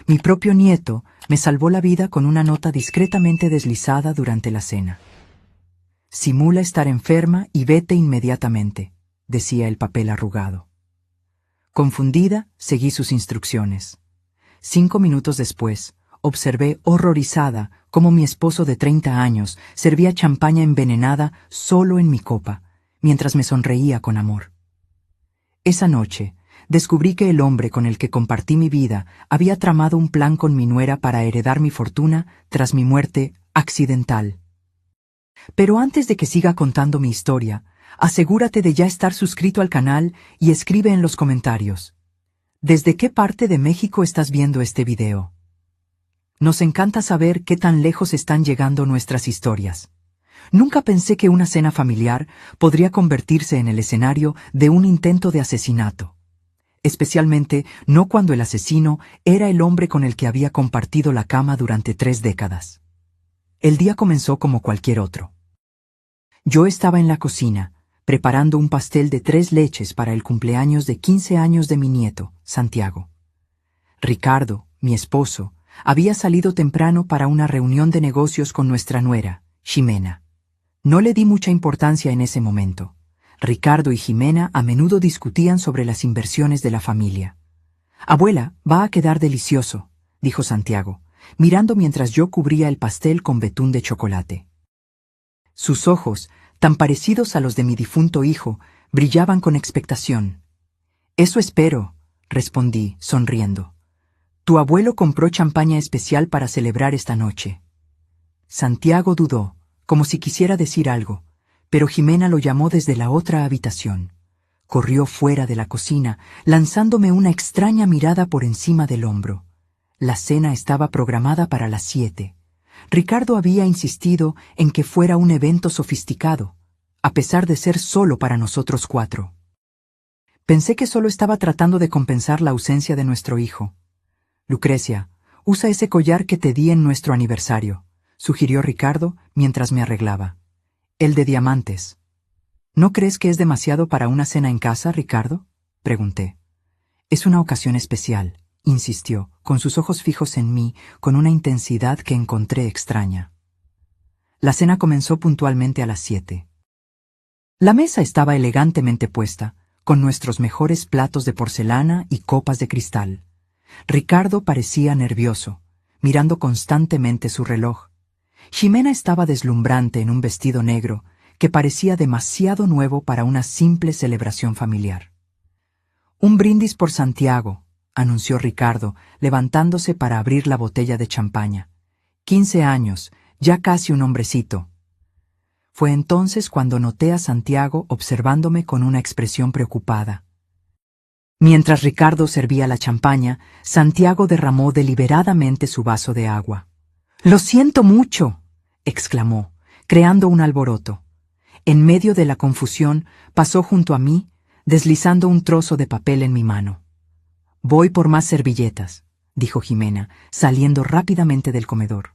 Mi propio nieto me salvó la vida con una nota discretamente deslizada durante la cena. «Simula estar enferma y vete inmediatamente», decía el papel arrugado. Confundida, seguí sus instrucciones. 5 minutos después, observé horrorizada cómo mi esposo de 30 años servía champaña envenenada solo en mi copa, mientras me sonreía con amor. Esa noche, descubrí que el hombre con el que compartí mi vida había tramado un plan con mi nuera para heredar mi fortuna tras mi muerte accidental. Pero antes de que siga contando mi historia, asegúrate de ya estar suscrito al canal y escribe en los comentarios: ¿desde qué parte de México estás viendo este video? Nos encanta saber qué tan lejos están llegando nuestras historias. Nunca pensé que una cena familiar podría convertirse en el escenario de un intento de asesinato. Especialmente no cuando el asesino era el hombre con el que había compartido la cama durante 3 décadas. El día comenzó como cualquier otro. Yo estaba en la cocina, preparando un pastel de 3 leches para el cumpleaños de 15 años de mi nieto, Santiago. Ricardo, mi esposo, había salido temprano para una reunión de negocios con nuestra nuera, Ximena. No le di mucha importancia en ese momento. Ricardo y Ximena a menudo discutían sobre las inversiones de la familia. «Abuela, va a quedar delicioso», dijo Santiago, mirando mientras yo cubría el pastel con betún de chocolate. Sus ojos, tan parecidos a los de mi difunto hijo, brillaban con expectación. «Eso espero», respondí, sonriendo. «Tu abuelo compró champaña especial para celebrar esta noche». Santiago dudó, como si quisiera decir algo, pero Ximena lo llamó desde la otra habitación. Corrió fuera de la cocina, lanzándome una extraña mirada por encima del hombro. La cena estaba programada para las 7. Ricardo había insistido en que fuera un evento sofisticado, a pesar de ser solo para nosotros 4. Pensé que solo estaba tratando de compensar la ausencia de nuestro hijo. «Lucrecia, usa ese collar que te di en nuestro aniversario», sugirió Ricardo mientras me arreglaba. «El de diamantes». «¿No crees que es demasiado para una cena en casa, Ricardo?», pregunté. «Es una ocasión especial», insistió, con sus ojos fijos en mí, con una intensidad que encontré extraña. La cena comenzó puntualmente a las 7. La mesa estaba elegantemente puesta, con nuestros mejores platos de porcelana y copas de cristal. Ricardo parecía nervioso, mirando constantemente su reloj. Ximena estaba deslumbrante en un vestido negro que parecía demasiado nuevo para una simple celebración familiar. «Un brindis por Santiago», anunció Ricardo, levantándose para abrir la botella de champaña. 15 años, ya casi un hombrecito. Fue entonces cuando noté a Santiago observándome con una expresión preocupada. Mientras Ricardo servía la champaña, Santiago derramó deliberadamente su vaso de agua. «¡Lo siento mucho!», exclamó, creando un alboroto. En medio de la confusión, pasó junto a mí, deslizando un trozo de papel en mi mano. «Voy por más servilletas», dijo Ximena, saliendo rápidamente del comedor.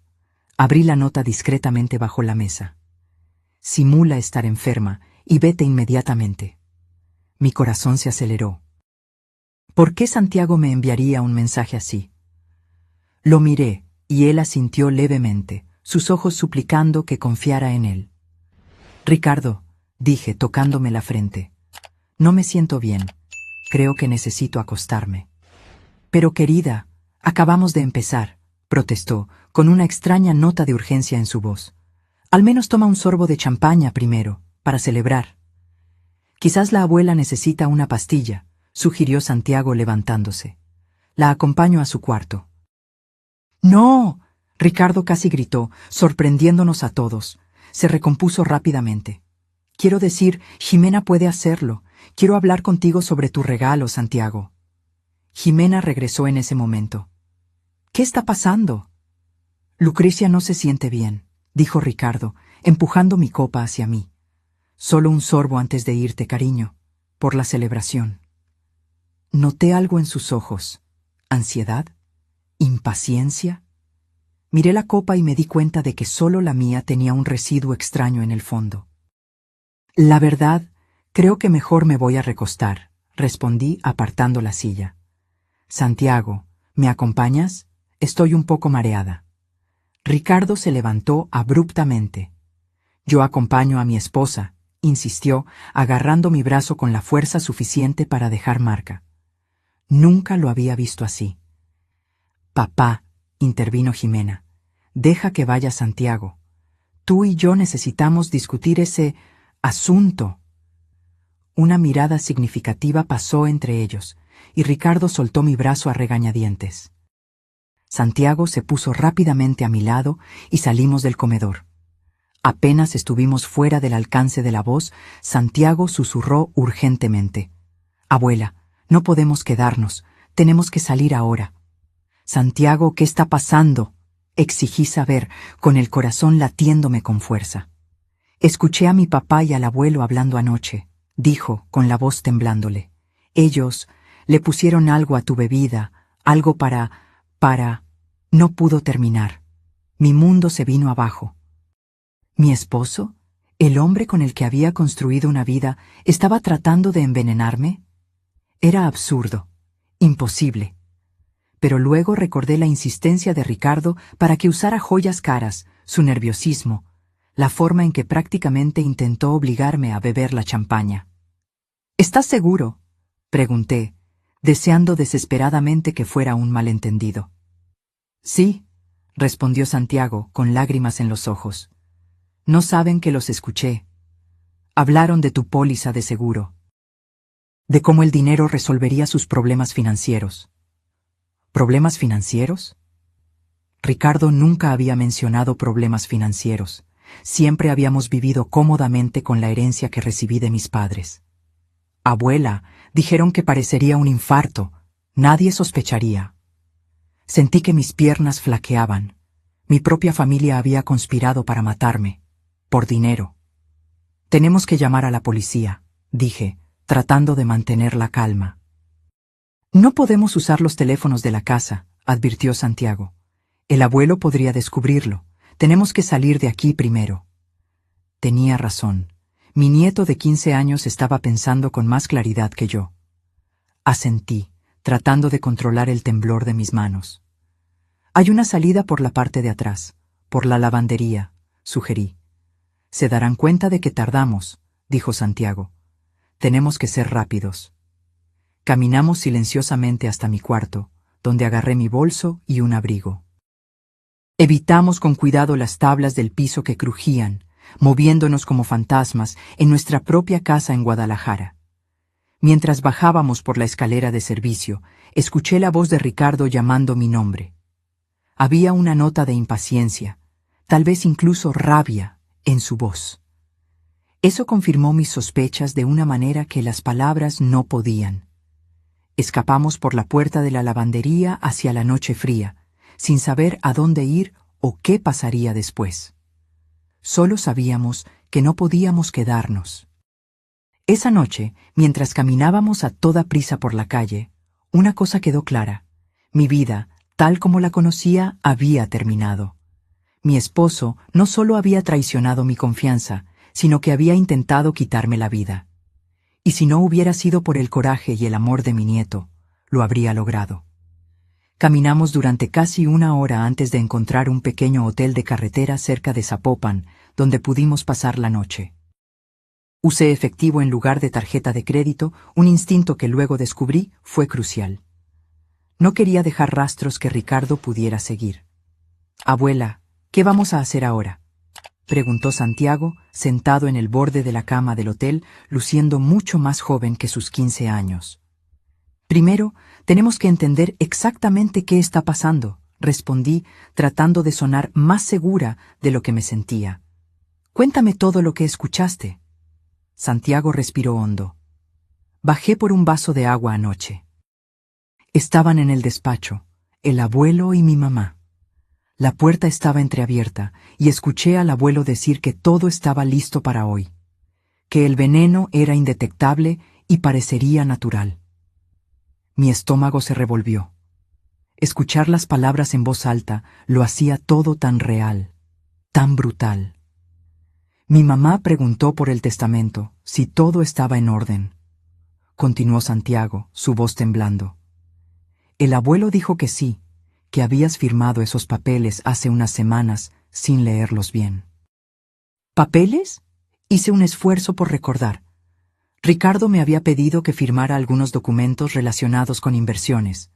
Abrí la nota discretamente bajo la mesa. «Simula estar enferma y vete inmediatamente». Mi corazón se aceleró. ¿Por qué Santiago me enviaría un mensaje así? Lo miré, y él asintió levemente, sus ojos suplicando que confiara en él. «Ricardo», dije, tocándome la frente, «no me siento bien. Creo que necesito acostarme». «Pero querida, acabamos de empezar», protestó, con una extraña nota de urgencia en su voz. «Al menos toma un sorbo de champaña primero, para celebrar». «Quizás la abuela necesita una pastilla», sugirió Santiago levantándose. «La acompaño a su cuarto». «¡No!», Ricardo casi gritó, sorprendiéndonos a todos. Se recompuso rápidamente. «Quiero decir, Ximena puede hacerlo. Quiero hablar contigo sobre tu regalo, Santiago». Ximena regresó en ese momento. «¿Qué está pasando?» «Lucrecia no se siente bien», dijo Ricardo, empujando mi copa hacia mí. «Solo un sorbo antes de irte, cariño, por la celebración». Noté algo en sus ojos. ¿Ansiedad? ¿Impaciencia? Miré la copa y me di cuenta de que solo la mía tenía un residuo extraño en el fondo. «La verdad, creo que mejor me voy a recostar», respondí apartando la silla. «Santiago, ¿me acompañas?», estoy un poco mareada. Ricardo se levantó abruptamente. Yo acompaño a mi esposa, insistió, agarrando mi brazo con la fuerza suficiente para dejar marca. Nunca lo había visto así. Papá, intervino Jimena, deja que vaya Santiago. Tú y yo necesitamos discutir ese asunto. Una mirada significativa pasó entre ellos, y Ricardo soltó mi brazo a regañadientes. Santiago se puso rápidamente a mi lado y salimos del comedor. Apenas estuvimos fuera del alcance de la voz, Santiago susurró urgentemente. Abuela, no podemos quedarnos, tenemos que salir ahora. Santiago, ¿qué está pasando? Exigí saber, con el corazón latiéndome con fuerza. Escuché a mi papá y al abuelo hablando anoche, dijo, con la voz temblándole. Ellos le pusieron algo a tu bebida, algo para... No pudo terminar. Mi mundo se vino abajo. ¿Mi esposo, el hombre con el que había construido una vida, estaba tratando de envenenarme? Era absurdo, imposible. Pero luego recordé la insistencia de Ricardo para que usara joyas caras, su nerviosismo, la forma en que prácticamente intentó obligarme a beber la champaña. ¿Estás seguro?, pregunté, deseando desesperadamente que fuera un malentendido. Sí, respondió Santiago, con lágrimas en los ojos. No saben que los escuché. Hablaron de tu póliza de seguro, de cómo el dinero resolvería sus problemas financieros. ¿Problemas financieros? Ricardo nunca había mencionado problemas financieros. Siempre habíamos vivido cómodamente con la herencia que recibí de mis padres. Abuela, dijeron que parecería un infarto. Nadie sospecharía. Sentí que mis piernas flaqueaban. Mi propia familia había conspirado para matarme. Por dinero. Tenemos que llamar a la policía, dije, tratando de mantener la calma. No podemos usar los teléfonos de la casa, advirtió Santiago. El abuelo podría descubrirlo. Tenemos que salir de aquí primero. Tenía razón. Mi nieto de 15 años estaba pensando con más claridad que yo. Asentí, tratando de controlar el temblor de mis manos. Hay una salida por la parte de atrás, por la lavandería, sugerí. Se darán cuenta de que tardamos, dijo Santiago. Tenemos que ser rápidos. Caminamos silenciosamente hasta mi cuarto, donde agarré mi bolso y un abrigo. Evitamos con cuidado las tablas del piso que crujían, moviéndonos como fantasmas en nuestra propia casa en Guadalajara. Mientras bajábamos por la escalera de servicio, escuché la voz de Ricardo llamando mi nombre. Había una nota de impaciencia, tal vez incluso rabia, en su voz. Eso confirmó mis sospechas de una manera que las palabras no podían. Escapamos por la puerta de la lavandería hacia la noche fría, sin saber a dónde ir o qué pasaría después. Solo sabíamos que no podíamos quedarnos. Esa noche, mientras caminábamos a toda prisa por la calle, una cosa quedó clara. Mi vida, tal como la conocía, había terminado. Mi esposo no solo había traicionado mi confianza, sino que había intentado quitarme la vida. Y si no hubiera sido por el coraje y el amor de mi nieto, lo habría logrado. Caminamos durante casi una hora antes de encontrar un pequeño hotel de carretera cerca de Zapopan, donde pudimos pasar la noche. Usé efectivo en lugar de tarjeta de crédito, un instinto que luego descubrí fue crucial. No quería dejar rastros que Ricardo pudiera seguir. «Abuela, ¿qué vamos a hacer ahora?», preguntó Santiago, sentado en el borde de la cama del hotel, luciendo mucho más joven que sus 15 años. «Primero, tenemos que entender exactamente qué está pasando», respondí, tratando de sonar más segura de lo que me sentía. «Cuéntame todo lo que escuchaste». Santiago respiró hondo. «Bajé por un vaso de agua anoche. Estaban en el despacho, el abuelo y mi mamá. La puerta estaba entreabierta y escuché al abuelo decir que todo estaba listo para hoy, que el veneno era indetectable y parecería natural. Mi estómago se revolvió. Escuchar las palabras en voz alta lo hacía todo tan real, tan brutal. Mi mamá preguntó por el testamento, si todo estaba en orden. Continuó Santiago, su voz temblando. El abuelo dijo que sí, que habías firmado esos papeles hace unas semanas sin leerlos bien. ¿Papeles? Hice un esfuerzo por recordar. Ricardo me había pedido que firmara algunos documentos relacionados con inversiones.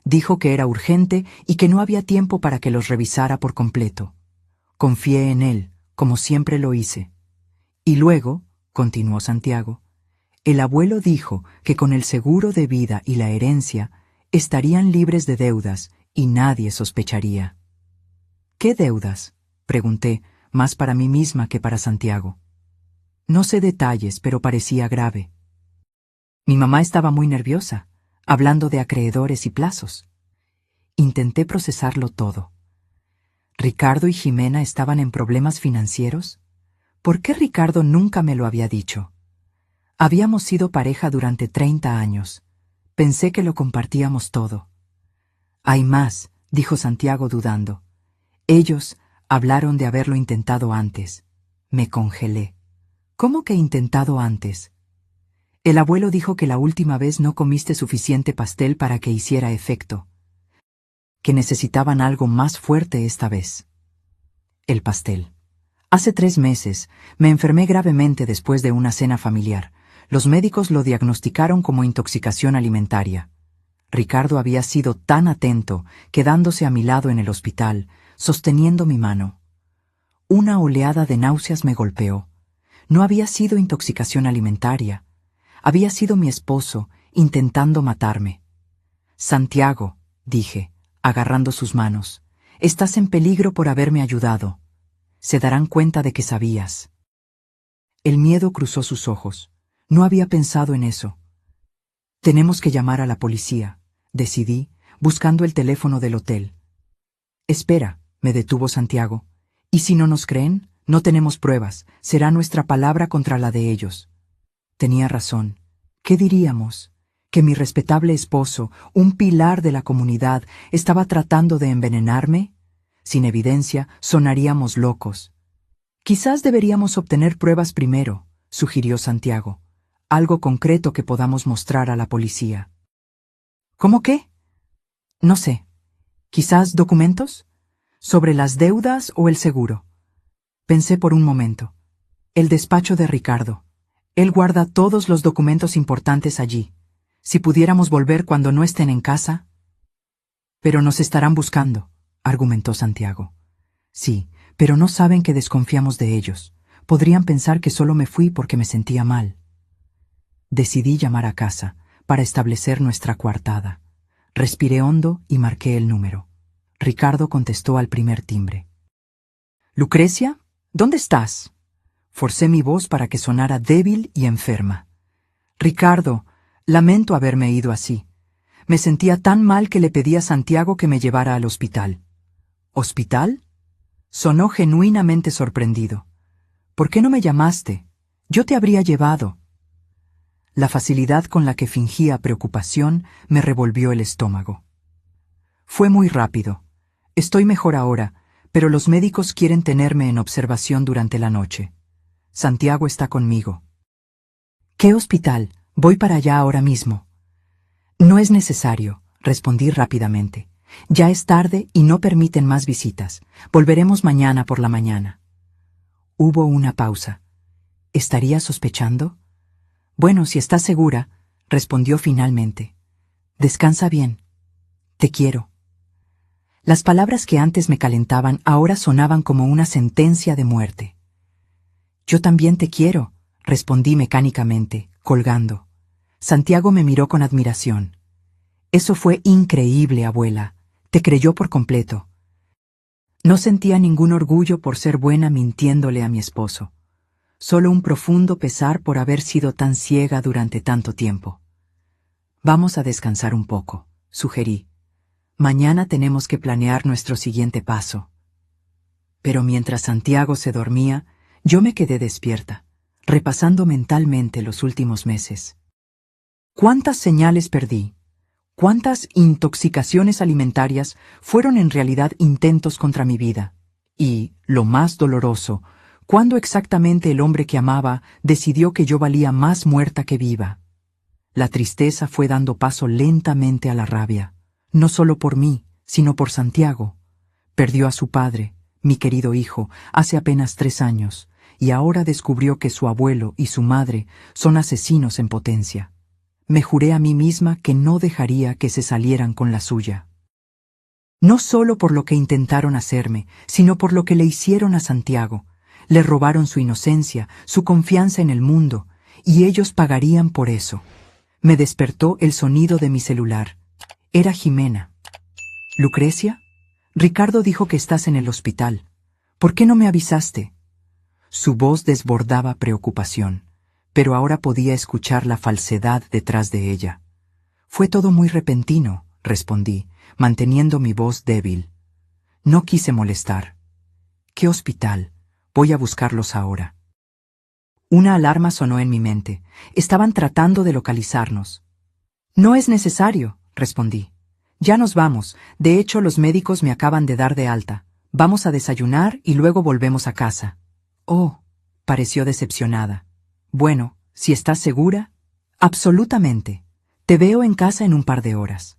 Dijo que era urgente y que no había tiempo para que los revisara por completo. Confié en él, como siempre lo hice. Y luego, continuó Santiago, el abuelo dijo que con el seguro de vida y la herencia estarían libres de deudas y nadie sospecharía. ¿Qué deudas?, pregunté, más para mí misma que para Santiago. No sé detalles, pero parecía grave. Mi mamá estaba muy nerviosa, hablando de acreedores y plazos. Intenté procesarlo todo. ¿Ricardo y Jimena estaban en problemas financieros? ¿Por qué Ricardo nunca me lo había dicho? Habíamos sido pareja durante 30 años. Pensé que lo compartíamos todo. Hay más, dijo Santiago dudando. Ellos hablaron de haberlo intentado antes. Me congelé. ¿Cómo que intentado antes? El abuelo dijo que la última vez no comiste suficiente pastel para que hiciera efecto. Que necesitaban algo más fuerte esta vez. El pastel. Hace 3 meses me enfermé gravemente después de una cena familiar. Los médicos lo diagnosticaron como intoxicación alimentaria. Ricardo había sido tan atento, quedándose a mi lado en el hospital, sosteniendo mi mano. Una oleada de náuseas me golpeó. No había sido intoxicación alimentaria. Había sido mi esposo intentando matarme. Santiago, dije, agarrando sus manos, estás en peligro por haberme ayudado. Se darán cuenta de que sabías. El miedo cruzó sus ojos. No había pensado en eso. Tenemos que llamar a la policía, decidí, buscando el teléfono del hotel. Espera, me detuvo Santiago. ¿Y si no nos creen? No tenemos pruebas. Será nuestra palabra contra la de ellos. Tenía razón. ¿Qué diríamos? ¿Que mi respetable esposo, un pilar de la comunidad, estaba tratando de envenenarme? Sin evidencia, sonaríamos locos. Quizás deberíamos obtener pruebas primero, sugirió Santiago. Algo concreto que podamos mostrar a la policía. ¿Cómo qué? No sé. ¿Quizás documentos? ¿Sobre las deudas o el seguro? Pensé por un momento. El despacho de Ricardo. Él guarda todos los documentos importantes allí. Si pudiéramos volver cuando no estén en casa. Pero nos estarán buscando, argumentó Santiago. Sí, pero no saben que desconfiamos de ellos. Podrían pensar que solo me fui porque me sentía mal. Decidí llamar a casa para establecer nuestra coartada. Respiré hondo y marqué el número. Ricardo contestó al primer timbre. «Lucrecia, ¿dónde estás?» Forcé mi voz para que sonara débil y enferma. «Ricardo, lamento haberme ido así. Me sentía tan mal que le pedí a Santiago que me llevara al hospital». «¿Hospital?» Sonó genuinamente sorprendido. «¿Por qué no me llamaste? Yo te habría llevado». La facilidad con la que fingía preocupación me revolvió el estómago. Fue muy rápido. Estoy mejor ahora, pero los médicos quieren tenerme en observación durante la noche. Santiago está conmigo. ¿Qué hospital? Voy para allá ahora mismo. No es necesario, respondí rápidamente. Ya es tarde y no permiten más visitas. Volveremos mañana por la mañana. Hubo una pausa. ¿Estaría sospechando? Bueno, si estás segura, respondió finalmente. Descansa bien. Te quiero. Las palabras que antes me calentaban ahora sonaban como una sentencia de muerte. Yo también te quiero, respondí mecánicamente, colgando. Santiago me miró con admiración. Eso fue increíble, abuela. Te creyó por completo. No sentía ningún orgullo por ser buena mintiéndole a mi esposo. Solo un profundo pesar por haber sido tan ciega durante tanto tiempo. Vamos a descansar un poco, sugerí. Mañana tenemos que planear nuestro siguiente paso. Pero mientras Santiago se dormía, yo me quedé despierta, repasando mentalmente los últimos meses. ¿Cuántas señales perdí? ¿Cuántas intoxicaciones alimentarias fueron en realidad intentos contra mi vida? Y, lo más doloroso, ¿cuándo exactamente el hombre que amaba decidió que yo valía más muerta que viva? La tristeza fue dando paso lentamente a la rabia, no solo por mí, sino por Santiago. Perdió a su padre, mi querido hijo, hace apenas 3 años, y ahora descubrió que su abuelo y su madre son asesinos en potencia. Me juré a mí misma que no dejaría que se salieran con la suya. No solo por lo que intentaron hacerme, sino por lo que le hicieron a Santiago. Le robaron su inocencia, su confianza en el mundo, y ellos pagarían por eso. Me despertó el sonido de mi celular. Era Jimena. ¿Lucrecia? Ricardo dijo que estás en el hospital. ¿Por qué no me avisaste? Su voz desbordaba preocupación, pero ahora podía escuchar la falsedad detrás de ella. Fue todo muy repentino, respondí, manteniendo mi voz débil. No quise molestar. ¿Qué hospital? Voy a buscarlos ahora. Una alarma sonó en mi mente. Estaban tratando de localizarnos. No es necesario, respondí. Ya nos vamos. De hecho, los médicos me acaban de dar de alta. Vamos a desayunar y luego volvemos a casa. Oh, pareció decepcionada. Bueno, si estás segura. Absolutamente. Te veo en casa en un par de horas.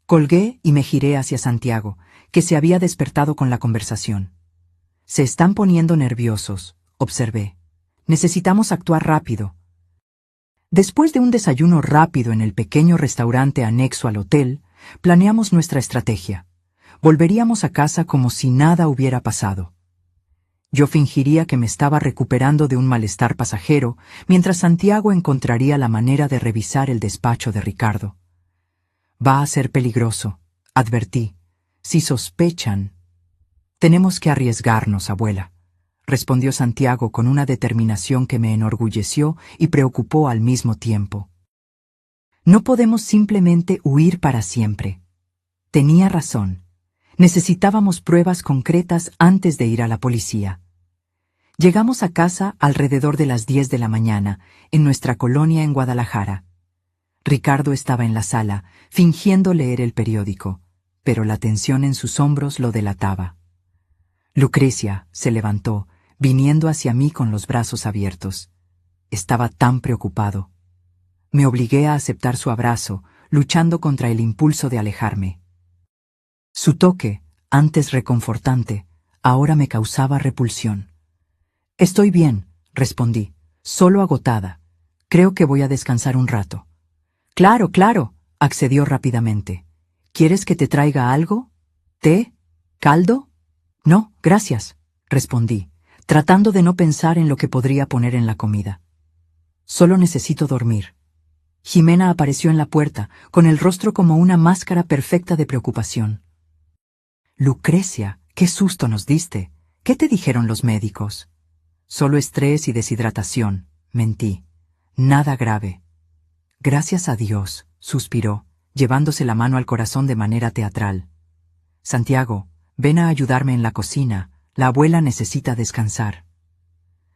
Colgué y me giré hacia Santiago, que se había despertado con la conversación. Se están poniendo nerviosos, observé. Necesitamos actuar rápido. Después de un desayuno rápido en el pequeño restaurante anexo al hotel, planeamos nuestra estrategia. Volveríamos a casa como si nada hubiera pasado. Yo fingiría que me estaba recuperando de un malestar pasajero, mientras Santiago encontraría la manera de revisar el despacho de Ricardo. Va a ser peligroso, advertí. Si sospechan... Tenemos que arriesgarnos, abuela, respondió Santiago con una determinación que me enorgulleció y preocupó al mismo tiempo. No podemos simplemente huir para siempre. Tenía razón. Necesitábamos pruebas concretas antes de ir a la policía. Llegamos a casa alrededor de las 10 de la mañana, en nuestra colonia en Guadalajara. Ricardo estaba en la sala, fingiendo leer el periódico, pero la tensión en sus hombros lo delataba. Lucrecia se levantó, viniendo hacia mí con los brazos abiertos. Estaba tan preocupado. Me obligué a aceptar su abrazo, luchando contra el impulso de alejarme. Su toque, antes reconfortante, ahora me causaba repulsión. Estoy bien, respondí, solo agotada. Creo que voy a descansar un rato. Claro, claro, accedió rápidamente. ¿Quieres que te traiga algo? ¿Té? ¿Caldo? No, gracias, respondí, tratando de no pensar en lo que podría poner en la comida. Solo necesito dormir. Jimena apareció en la puerta, con el rostro como una máscara perfecta de preocupación. Lucrecia, qué susto nos diste. ¿Qué te dijeron los médicos? Solo estrés y deshidratación, mentí. Nada grave. Gracias a Dios, suspiró, llevándose la mano al corazón de manera teatral. Santiago, ven a ayudarme en la cocina, la abuela necesita descansar.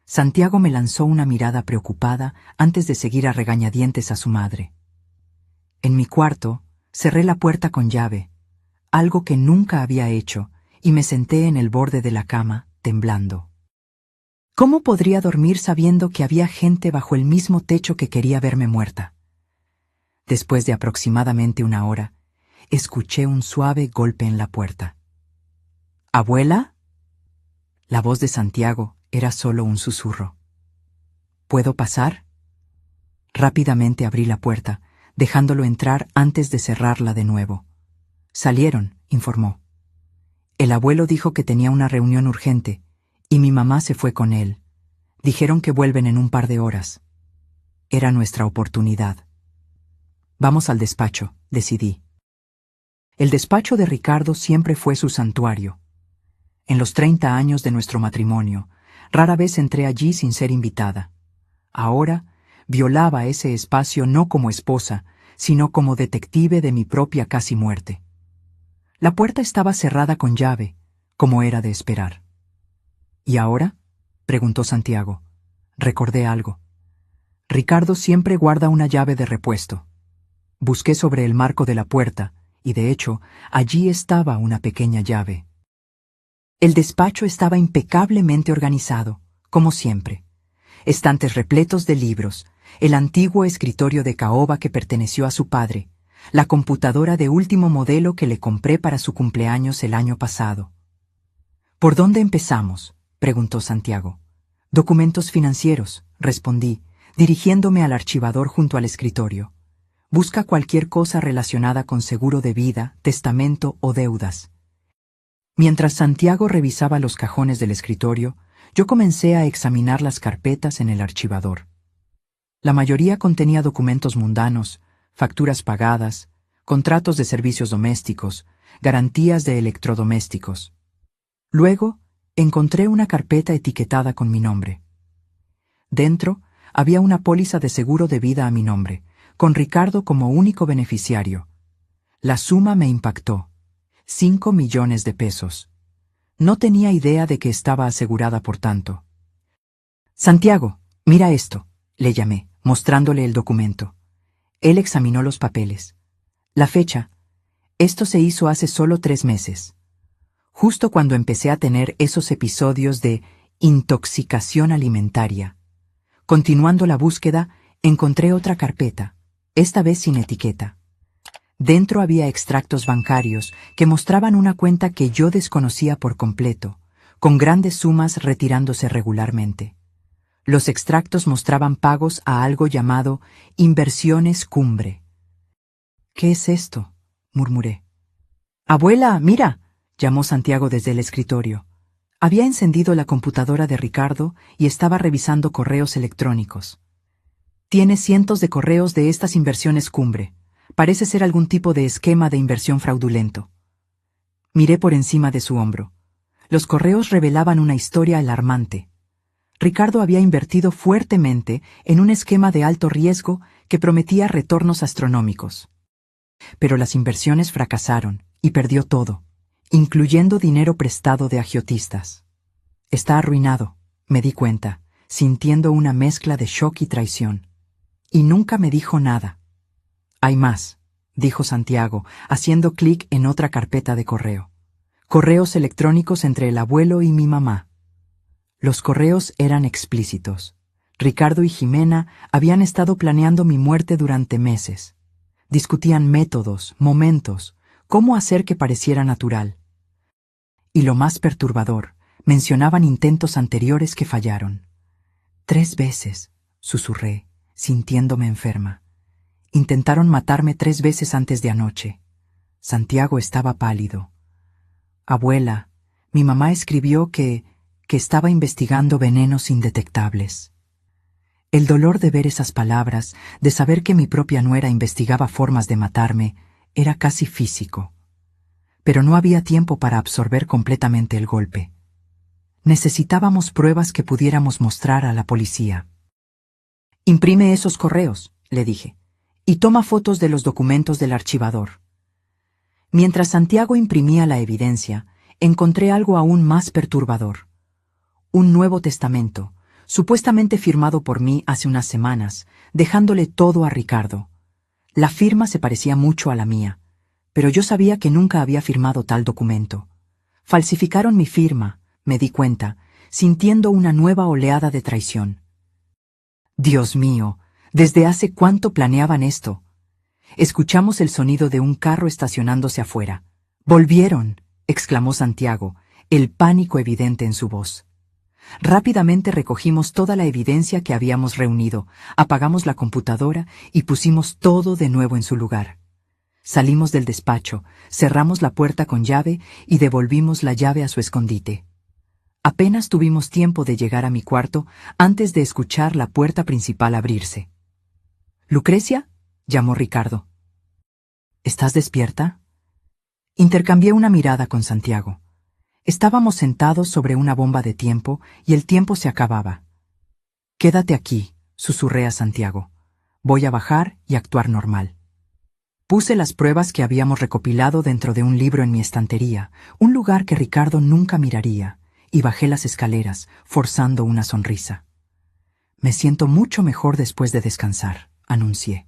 Santiago me lanzó una mirada preocupada antes de seguir a regañadientes a su madre. En mi cuarto, cerré la puerta con llave, algo que nunca había hecho, y me senté en el borde de la cama, temblando. ¿Cómo podría dormir sabiendo que había gente bajo el mismo techo que quería verme muerta? Después de aproximadamente 1 hora, escuché un suave golpe en la puerta. ¿Abuela? La voz de Santiago era solo un susurro. ¿Puedo pasar? Rápidamente abrí la puerta, dejándolo entrar antes de cerrarla de nuevo. Salieron, informó. El abuelo dijo que tenía una reunión urgente, y mi mamá se fue con él. Dijeron que vuelven en un par de horas. Era nuestra oportunidad. Vamos al despacho, decidí. El despacho de Ricardo siempre fue su santuario. En los 30 años de nuestro matrimonio, rara vez entré allí sin ser invitada. Ahora, violaba ese espacio no como esposa, sino como detective de mi propia casi muerte. La puerta estaba cerrada con llave, como era de esperar. ¿Y ahora?, preguntó Santiago. Recordé algo. Ricardo siempre guarda una llave de repuesto. Busqué sobre el marco de la puerta, y de hecho, allí estaba una pequeña llave. El despacho estaba impecablemente organizado, como siempre. Estantes repletos de libros, el antiguo escritorio de caoba que perteneció a su padre, la computadora de último modelo que le compré para su cumpleaños el año pasado. ¿Por dónde empezamos?, preguntó Santiago. Documentos financieros, respondí, dirigiéndome al archivador junto al escritorio. Busca cualquier cosa relacionada con seguro de vida, testamento o deudas. Mientras Santiago revisaba los cajones del escritorio, yo comencé a examinar las carpetas en el archivador. La mayoría contenía documentos mundanos, facturas pagadas, contratos de servicios domésticos, garantías de electrodomésticos. Luego, encontré una carpeta etiquetada con mi nombre. Dentro, había una póliza de seguro de vida a mi nombre, con Ricardo como único beneficiario. La suma me impactó. 5 millones de pesos. No tenía idea de que estaba asegurada por tanto. Santiago, mira esto, le llamé, mostrándole el documento. Él examinó los papeles. La fecha. Esto se hizo hace solo 3 meses. Justo cuando empecé a tener esos episodios de intoxicación alimentaria. Continuando la búsqueda, encontré otra carpeta, esta vez sin etiqueta. Dentro había extractos bancarios que mostraban una cuenta que yo desconocía por completo, con grandes sumas retirándose regularmente. Los extractos mostraban pagos a algo llamado Inversiones Cumbre. ¿Qué es esto?, murmuré. «Abuela, mira», llamó Santiago desde el escritorio. Había encendido la computadora de Ricardo y estaba revisando correos electrónicos. «Tiene cientos de correos de estas inversiones cumbre. Parece ser algún tipo de esquema de inversión fraudulento». Miré por encima de su hombro. Los correos revelaban una historia alarmante. Ricardo había invertido fuertemente en un esquema de alto riesgo que prometía retornos astronómicos. Pero las inversiones fracasaron y perdió todo, incluyendo dinero prestado de agiotistas. Está arruinado, me di cuenta, sintiendo una mezcla de shock y traición. Y nunca me dijo nada. «Hay más», dijo Santiago, haciendo clic en otra carpeta de correo. Correos electrónicos entre el abuelo y mi mamá. Los correos eran explícitos. Ricardo y Jimena habían estado planeando mi muerte durante meses. Discutían métodos, momentos, cómo hacer que pareciera natural. Y lo más perturbador, mencionaban intentos anteriores que fallaron. 3 veces, susurré, sintiéndome enferma. Intentaron matarme 3 veces antes de anoche. Santiago estaba pálido. «Abuela, mi mamá escribió que estaba investigando venenos indetectables». El dolor de ver esas palabras, de saber que mi propia nuera investigaba formas de matarme, era casi físico. Pero no había tiempo para absorber completamente el golpe. Necesitábamos pruebas que pudiéramos mostrar a la policía. «Imprime esos correos», le dije, «y toma fotos de los documentos del archivador». Mientras Santiago imprimía la evidencia, encontré algo aún más perturbador. Un nuevo testamento, supuestamente firmado por mí hace unas semanas, dejándole todo a Ricardo. La firma se parecía mucho a la mía, pero yo sabía que nunca había firmado tal documento. Falsificaron mi firma, me di cuenta, sintiendo una nueva oleada de traición. Dios mío, ¿desde hace cuánto planeaban esto? Escuchamos el sonido de un carro estacionándose afuera. «¡Volvieron!», exclamó Santiago, el pánico evidente en su voz. Rápidamente recogimos toda la evidencia que habíamos reunido, apagamos la computadora y pusimos todo de nuevo en su lugar. Salimos del despacho, cerramos la puerta con llave y devolvimos la llave a su escondite. Apenas tuvimos tiempo de llegar a mi cuarto antes de escuchar la puerta principal abrirse. «¿Lucrecia?», llamó Ricardo. «¿Estás despierta?». Intercambié una mirada con Santiago. Estábamos sentados sobre una bomba de tiempo y el tiempo se acababa. «Quédate aquí», susurré a Santiago. «Voy a bajar y actuar normal». Puse las pruebas que habíamos recopilado dentro de un libro en mi estantería, un lugar que Ricardo nunca miraría, y bajé las escaleras, forzando una sonrisa. «Me siento mucho mejor después de descansar», anuncié.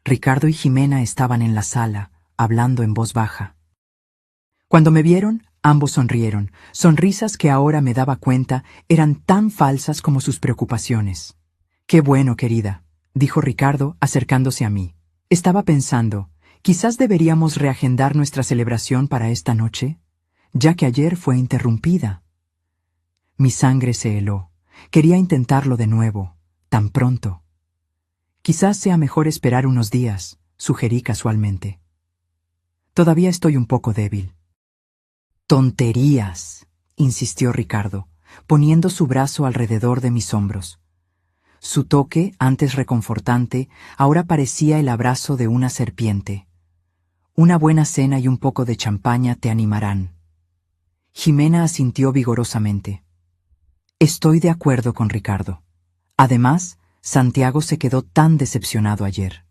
Ricardo y Jimena estaban en la sala, hablando en voz baja. Cuando me vieron, ambos sonrieron, sonrisas que ahora me daba cuenta eran tan falsas como sus preocupaciones. «Qué bueno, querida», dijo Ricardo acercándose a mí. Estaba pensando, quizás deberíamos reagendar nuestra celebración para esta noche, ya que ayer fue interrumpida. Mi sangre se heló. Quería intentarlo de nuevo, tan pronto. Quizás sea mejor esperar unos días, sugerí casualmente. Todavía estoy un poco débil. Tonterías, insistió Ricardo, poniendo su brazo alrededor de mis hombros. Su toque, antes reconfortante, ahora parecía el abrazo de una serpiente. Una buena cena y un poco de champaña te animarán. Ximena asintió vigorosamente. Estoy de acuerdo con Ricardo. Además, Santiago se quedó tan decepcionado ayer.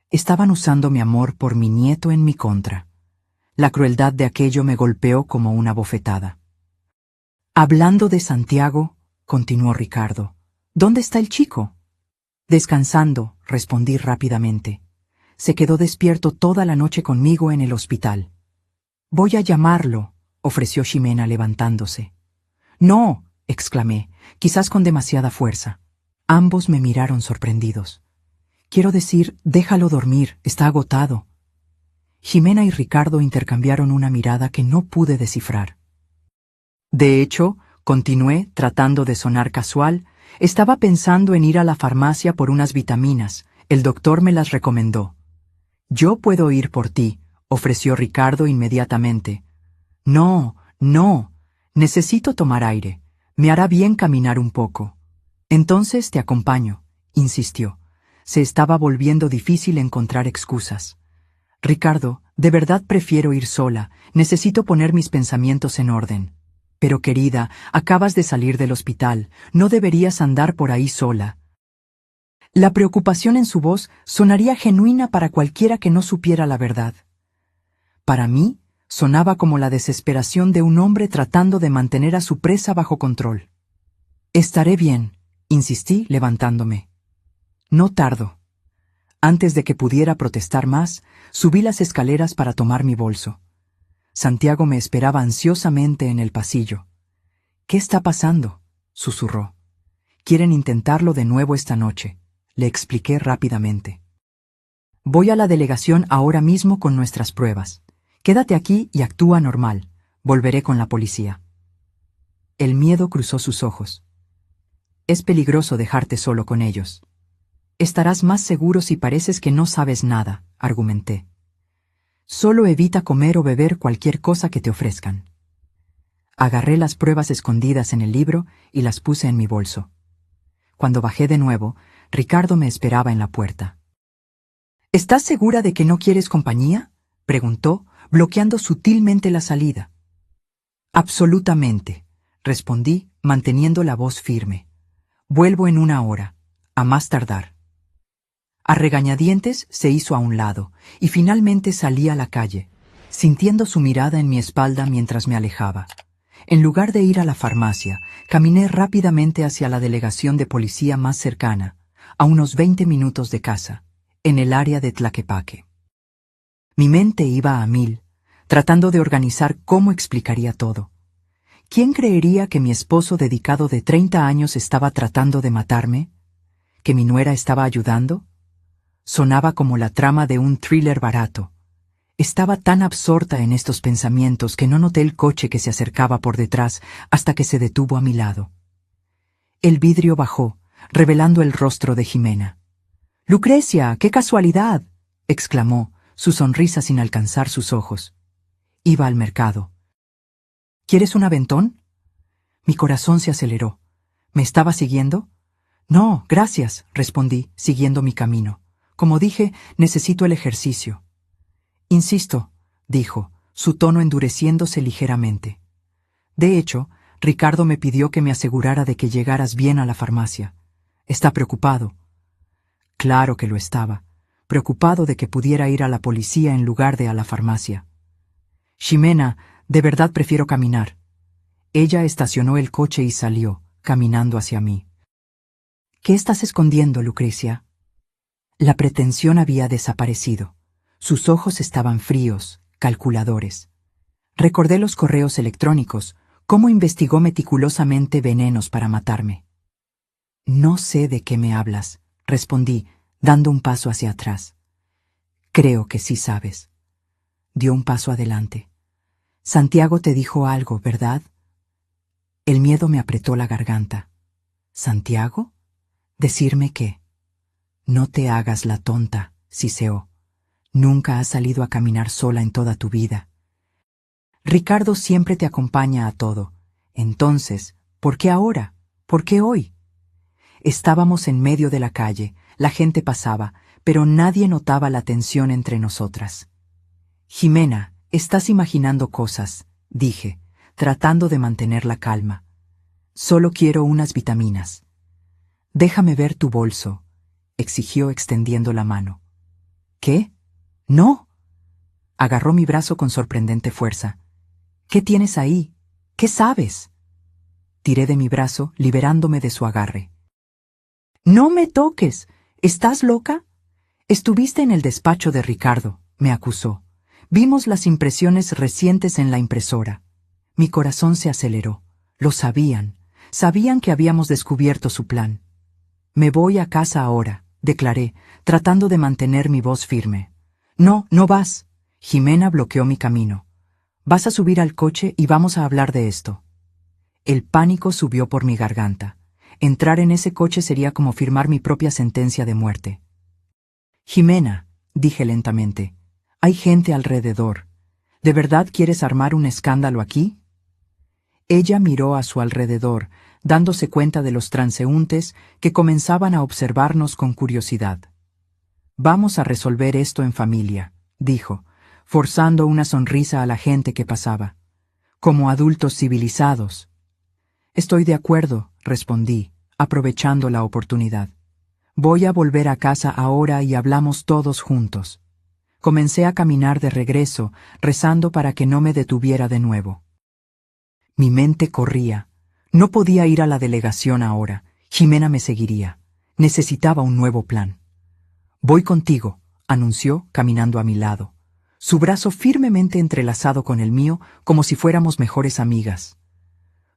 Estaban usando mi amor por mi nieto en mi contra. La crueldad de aquello me golpeó como una bofetada. Hablando de Santiago, continuó Ricardo, ¿dónde está el chico? Descansando, respondí rápidamente. Se quedó despierto toda la noche conmigo en el hospital. Voy a llamarlo, ofreció Ximena levantándose. No, exclamé, quizás con demasiada fuerza. Ambos me miraron sorprendidos. Quiero decir, déjalo dormir, está agotado. Ximena y Ricardo intercambiaron una mirada que no pude descifrar. De hecho, continué, tratando de sonar casual, estaba pensando en ir a la farmacia por unas vitaminas. El doctor me las recomendó. Yo puedo ir por ti, ofreció Ricardo inmediatamente. No, no, necesito tomar aire. Me hará bien caminar un poco. Entonces te acompaño, insistió. Se estaba volviendo difícil encontrar excusas. Ricardo, de verdad prefiero ir sola, necesito poner mis pensamientos en orden. Pero querida, acabas de salir del hospital, no deberías andar por ahí sola. La preocupación en su voz sonaría genuina para cualquiera que no supiera la verdad. Para mí, sonaba como la desesperación de un hombre tratando de mantener a su presa bajo control. Estaré bien, insistí levantándome. No tardo. Antes de que pudiera protestar más, subí las escaleras para tomar mi bolso. Santiago me esperaba ansiosamente en el pasillo. ¿Qué está pasando?, susurró. Quieren intentarlo de nuevo esta noche, le expliqué rápidamente. Voy a la delegación ahora mismo con nuestras pruebas. Quédate aquí y actúa normal. Volveré con la policía. El miedo cruzó sus ojos. Es peligroso dejarte solo con ellos. Estarás más seguro si pareces que no sabes nada, argumenté. Solo evita comer o beber cualquier cosa que te ofrezcan. Agarré las pruebas escondidas en el libro y las puse en mi bolso. Cuando bajé de nuevo, Ricardo me esperaba en la puerta. ¿Estás segura de que no quieres compañía?, preguntó, bloqueando sutilmente la salida. Absolutamente, respondí, manteniendo la voz firme. Vuelvo en 1 hora, a más tardar. A regañadientes se hizo a un lado, y finalmente salí a la calle, sintiendo su mirada en mi espalda mientras me alejaba. En lugar de ir a la farmacia, caminé rápidamente hacia la delegación de policía más cercana, a unos 20 minutos de casa, en el área de Tlaquepaque. Mi mente iba a 1000, tratando de organizar cómo explicaría todo. ¿Quién creería que mi esposo dedicado de 30 años estaba tratando de matarme? ¿Que mi nuera estaba ayudando? Sonaba como la trama de un thriller barato. Estaba tan absorta en estos pensamientos que no noté el coche que se acercaba por detrás hasta que se detuvo a mi lado. El vidrio bajó, revelando el rostro de Ximena. «¡Lucrecia, qué casualidad!», exclamó, su sonrisa sin alcanzar sus ojos. Iba al mercado. «¿Quieres un aventón?». Mi corazón se aceleró. ¿Me estaba siguiendo? «No, gracias», respondí, siguiendo mi camino. Como dije, necesito el ejercicio. Insisto, dijo, su tono endureciéndose ligeramente. De hecho, Ricardo me pidió que me asegurara de que llegaras bien a la farmacia. ¿Está preocupado? Claro que lo estaba, preocupado de que pudiera ir a la policía en lugar de a la farmacia. Ximena, de verdad prefiero caminar. Ella estacionó el coche y salió, caminando hacia mí. ¿Qué estás escondiendo, Lucrecia? La pretensión había desaparecido. Sus ojos estaban fríos, calculadores. Recordé los correos electrónicos, cómo investigó meticulosamente venenos para matarme. No sé de qué me hablas, respondí, dando un paso hacia atrás. Creo que sí sabes. Dio un paso adelante. Santiago te dijo algo, ¿verdad? El miedo me apretó la garganta. ¿Santiago? ¿Decirme qué? No te hagas la tonta, siseó. Nunca has salido a caminar sola en toda tu vida. Ricardo siempre te acompaña a todo. Entonces, ¿por qué ahora? ¿Por qué hoy? Estábamos en medio de la calle, la gente pasaba, pero nadie notaba la tensión entre nosotras. Jimena, estás imaginando cosas, dije, tratando de mantener la calma. Solo quiero unas vitaminas. Déjame ver tu bolso, exigió extendiendo la mano. ¿Qué? No. Agarró mi brazo con sorprendente fuerza. ¿Qué tienes ahí? ¿Qué sabes? Tiré de mi brazo, liberándome de su agarre. No me toques. ¿Estás loca? Estuviste en el despacho de Ricardo, me acusó. Vimos las impresiones recientes en la impresora. Mi corazón se aceleró. Lo sabían. Sabían que habíamos descubierto su plan. Me voy a casa ahora, declaré, tratando de mantener mi voz firme. No, no vas. Jimena bloqueó mi camino. Vas a subir al coche y vamos a hablar de esto. El pánico subió por mi garganta. Entrar en ese coche sería como firmar mi propia sentencia de muerte. Jimena, dije lentamente, hay gente alrededor. ¿De verdad quieres armar un escándalo aquí? Ella miró a su alrededor, dándose cuenta de los transeúntes que comenzaban a observarnos con curiosidad. Vamos a resolver esto en familia, dijo, forzando una sonrisa a la gente que pasaba. Como adultos civilizados. Estoy de acuerdo, respondí, aprovechando la oportunidad. Voy a volver a casa ahora y hablamos todos juntos. Comencé a caminar de regreso, rezando para que no me detuviera de nuevo. Mi mente corría. No podía ir a la delegación ahora. Jimena me seguiría. Necesitaba un nuevo plan. Voy contigo, anunció, caminando a mi lado. Su brazo firmemente entrelazado con el mío, como si fuéramos mejores amigas.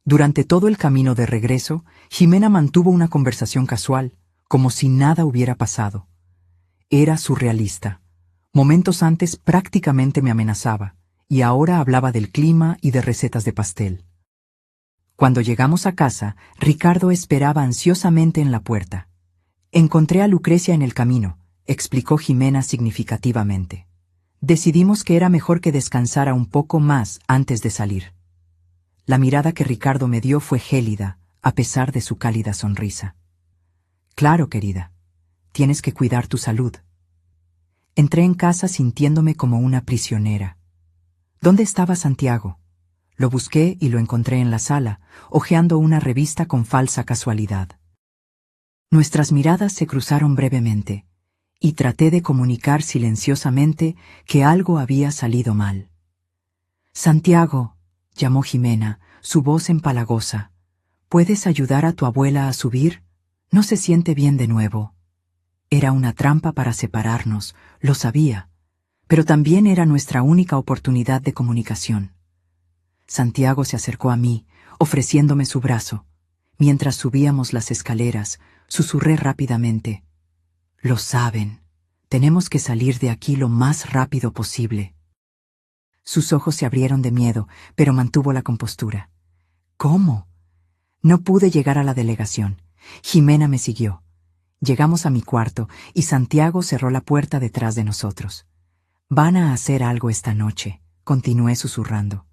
Durante todo el camino de regreso, Jimena mantuvo una conversación casual, como si nada hubiera pasado. Era surrealista. Momentos antes prácticamente me amenazaba, y ahora hablaba del clima y de recetas de pastel. Cuando llegamos a casa, Ricardo esperaba ansiosamente en la puerta. Encontré a Lucrecia en el camino, explicó Jimena significativamente. Decidimos que era mejor que descansara un poco más antes de salir. La mirada que Ricardo me dio fue gélida, a pesar de su cálida sonrisa. Claro, querida, tienes que cuidar tu salud. Entré en casa sintiéndome como una prisionera. ¿Dónde estaba Santiago? Lo busqué y lo encontré en la sala, hojeando una revista con falsa casualidad. Nuestras miradas se cruzaron brevemente, y traté de comunicar silenciosamente que algo había salido mal. Santiago, llamó Jimena, su voz empalagosa. ¿Puedes ayudar a tu abuela a subir? No se siente bien de nuevo. Era una trampa para separarnos, lo sabía, pero también era nuestra única oportunidad de comunicación. Santiago se acercó a mí, ofreciéndome su brazo. Mientras subíamos las escaleras, susurré rápidamente. Lo saben. Tenemos que salir de aquí lo más rápido posible. Sus ojos se abrieron de miedo, pero mantuvo la compostura. ¿Cómo? No pude llegar a la delegación. Jimena me siguió. Llegamos a mi cuarto y Santiago cerró la puerta detrás de nosotros. Van a hacer algo esta noche, continué susurrando.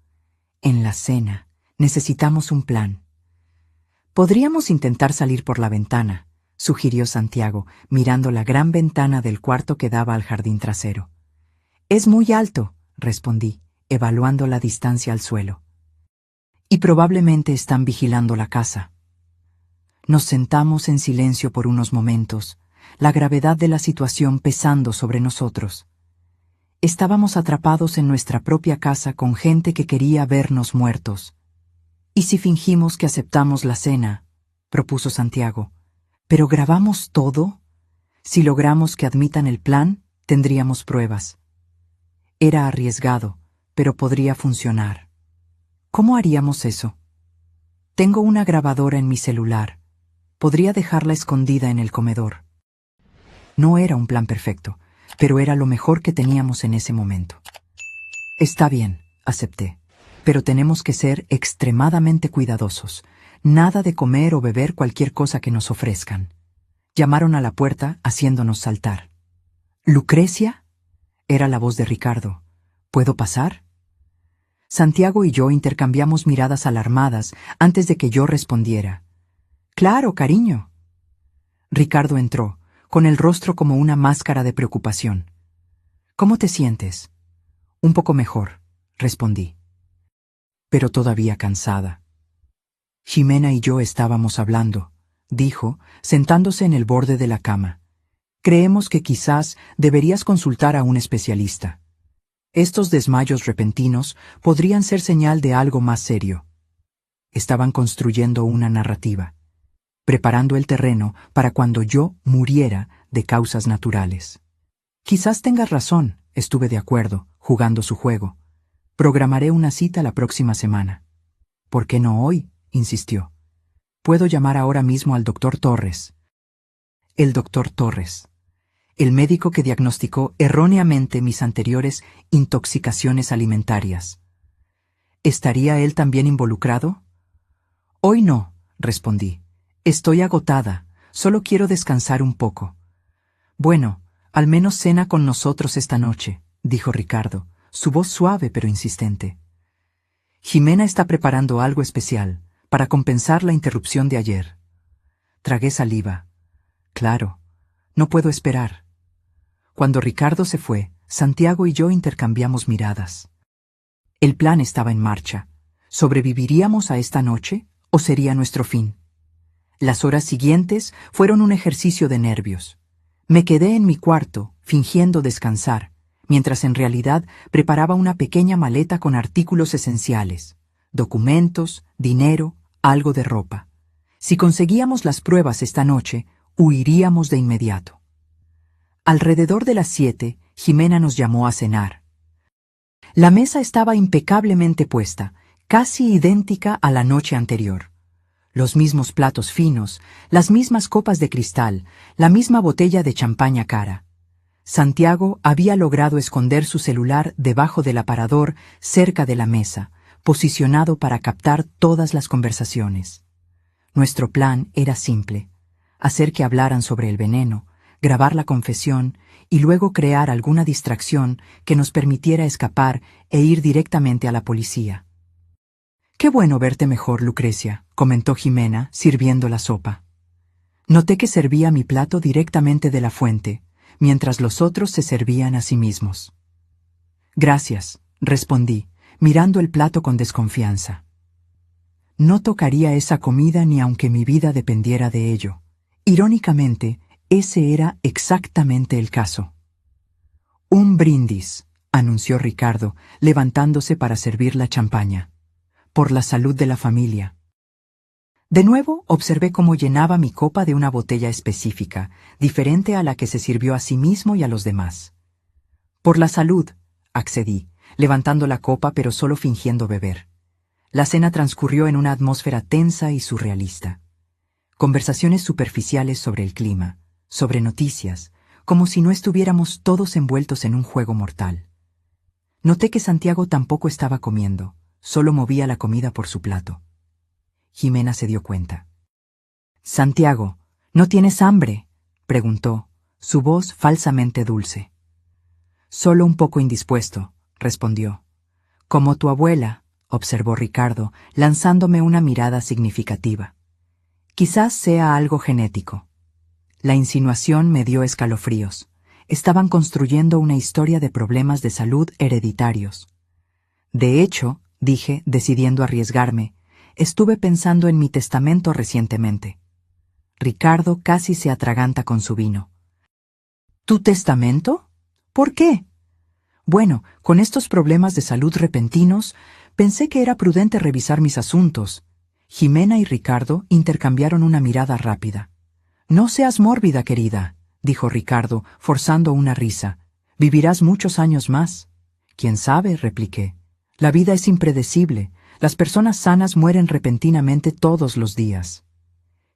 En la cena, necesitamos un plan. Podríamos intentar salir por la ventana, sugirió Santiago, mirando la gran ventana del cuarto que daba al jardín trasero. Es muy alto, respondí, evaluando la distancia al suelo. Y probablemente están vigilando la casa. Nos sentamos en silencio por unos momentos, la gravedad de la situación pesando sobre nosotros. Estábamos atrapados en nuestra propia casa con gente que quería vernos muertos. ¿Y si fingimos que aceptamos la cena?, propuso Santiago. ¿Pero grabamos todo? Si logramos que admitan el plan, tendríamos pruebas. Era arriesgado, pero podría funcionar. ¿Cómo haríamos eso? Tengo una grabadora en mi celular. Podría dejarla escondida en el comedor. No era un plan perfecto. pero era lo mejor que teníamos en ese momento. Está bien, acepté, pero tenemos que ser extremadamente cuidadosos. Nada de comer o beber cualquier cosa que nos ofrezcan. Llamaron a la puerta, haciéndonos saltar. ¿Lucrecia? Era la voz de Ricardo. ¿Puedo pasar? Santiago y yo intercambiamos miradas alarmadas antes de que yo respondiera. Claro, cariño. Ricardo entró, con el rostro como una máscara de preocupación. ¿Cómo te sientes? Un poco mejor, respondí. Pero todavía cansada. Ximena y yo estábamos hablando, dijo, sentándose en el borde de la cama. Creemos que quizás deberías consultar a un especialista. Estos desmayos repentinos podrían ser señal de algo más serio. Estaban construyendo una narrativa, preparando el terreno para cuando yo muriera de causas naturales. Quizás tengas razón, estuve de acuerdo, jugando su juego. Programaré una cita la próxima semana. ¿Por qué no hoy?, insistió. Puedo llamar ahora mismo al doctor Torres. El doctor Torres. El médico que diagnosticó erróneamente mis anteriores intoxicaciones alimentarias. ¿Estaría él también involucrado? Hoy no, respondí. Estoy agotada, solo quiero descansar un poco. Bueno, al menos cena con nosotros esta noche, dijo Ricardo, su voz suave pero insistente. Ximena está preparando algo especial, para compensar la interrupción de ayer. Tragué saliva. Claro, no puedo esperar. Cuando Ricardo se fue, Santiago y yo intercambiamos miradas. El plan estaba en marcha. ¿Sobreviviríamos a esta noche o sería nuestro fin? Las horas siguientes fueron un ejercicio de nervios. Me quedé en mi cuarto, fingiendo descansar, mientras en realidad preparaba una pequeña maleta con artículos esenciales, documentos, dinero, algo de ropa. Si conseguíamos las pruebas esta noche, huiríamos de inmediato. Alrededor de las 7, Ximena nos llamó a cenar. La mesa estaba impecablemente puesta, casi idéntica a la noche anterior. Los mismos platos finos, las mismas copas de cristal, la misma botella de champaña cara. Santiago había logrado esconder su celular debajo del aparador cerca de la mesa, posicionado para captar todas las conversaciones. Nuestro plan era simple: hacer que hablaran sobre el veneno, grabar la confesión y luego crear alguna distracción que nos permitiera escapar e ir directamente a la policía. «Qué bueno verte mejor, Lucrecia», comentó Ximena, sirviendo la sopa. Noté que servía mi plato directamente de la fuente, mientras los otros se servían a sí mismos. «Gracias», respondí, mirando el plato con desconfianza. No tocaría esa comida ni aunque mi vida dependiera de ello. Irónicamente, ese era exactamente el caso. «Un brindis», anunció Ricardo, levantándose para servir la champaña. «Por la salud de la familia». De nuevo observé cómo llenaba mi copa de una botella específica, diferente a la que se sirvió a sí mismo y a los demás. «Por la salud», accedí, levantando la copa pero solo fingiendo beber. La cena transcurrió en una atmósfera tensa y surrealista. Conversaciones superficiales sobre el clima, sobre noticias, como si no estuviéramos todos envueltos en un juego mortal. Noté que Santiago tampoco estaba comiendo, solo movía la comida por su plato. Ximena se dio cuenta. «Santiago, ¿no tienes hambre?», preguntó, su voz falsamente dulce. «Solo un poco indispuesto», respondió. «Como tu abuela», observó Ricardo, lanzándome una mirada significativa. «Quizás sea algo genético». La insinuación me dio escalofríos. Estaban construyendo una historia de problemas de salud hereditarios. «De hecho», dije, decidiendo arriesgarme, «estuve pensando en mi testamento recientemente». Ricardo casi se atraganta con su vino. «¿Tu testamento? ¿Por qué?» «Bueno, con estos problemas de salud repentinos, pensé que era prudente revisar mis asuntos». Ximena y Ricardo intercambiaron una mirada rápida. «No seas mórbida, querida», dijo Ricardo, forzando una risa. «Vivirás muchos años más». «¿Quién sabe?», repliqué. «La vida es impredecible. Las personas sanas mueren repentinamente todos los días».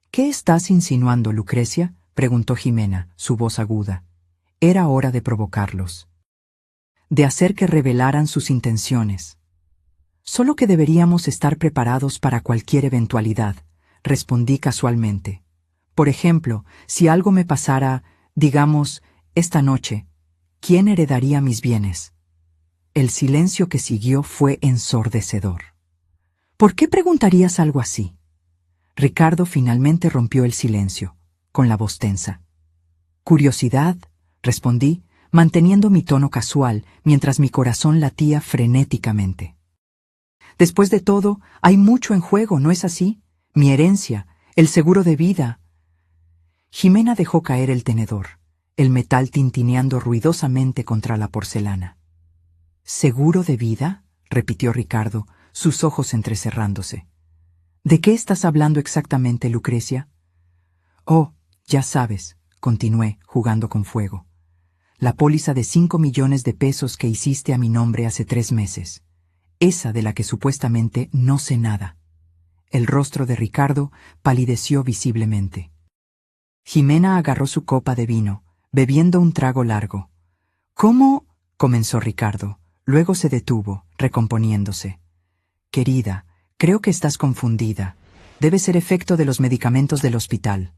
«¿Qué estás insinuando, Lucrecia?», preguntó Ximena, su voz aguda. Era hora de provocarlos, de hacer que revelaran sus intenciones. Solo que deberíamos estar preparados para cualquier eventualidad, respondí casualmente. Por ejemplo, si algo me pasara, digamos, esta noche, ¿quién heredaría mis bienes? El silencio que siguió fue ensordecedor. ¿Por qué preguntarías algo así? Ricardo finalmente rompió el silencio, con la voz tensa. Curiosidad, respondí, manteniendo mi tono casual mientras mi corazón latía frenéticamente. Después de todo, hay mucho en juego, ¿no es así? Mi herencia, el seguro de vida. Jimena dejó caer el tenedor, el metal tintineando ruidosamente contra la porcelana. ¿Seguro de vida?, repitió Ricardo, sus ojos entrecerrándose. ¿De qué estás hablando exactamente, Lucrecia? Oh, ya sabes, continué, jugando con fuego. La póliza de 5 millones de pesos que hiciste a mi nombre hace 3 meses. Esa de la que supuestamente no sé nada. El rostro de Ricardo palideció visiblemente. Jimena agarró su copa de vino, bebiendo un trago largo. ¿Cómo? Comenzó Ricardo. Luego se detuvo, recomponiéndose. Querida, creo que estás confundida. Debe ser efecto de los medicamentos del hospital.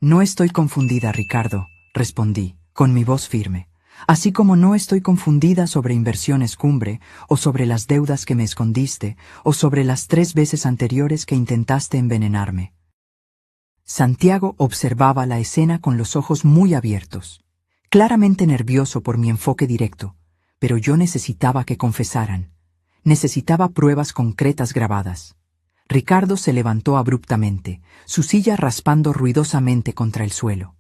No estoy confundida, Ricardo, respondí, con mi voz firme. Así como no estoy confundida sobre Inversiones Cumbre, o sobre las deudas que me escondiste, o sobre las 3 veces anteriores que intentaste envenenarme. Santiago observaba la escena con los ojos muy abiertos, claramente nervioso por mi enfoque directo, pero yo necesitaba que confesaran. Necesitaba pruebas concretas grabadas. Ricardo se levantó abruptamente, su silla raspando ruidosamente contra el suelo.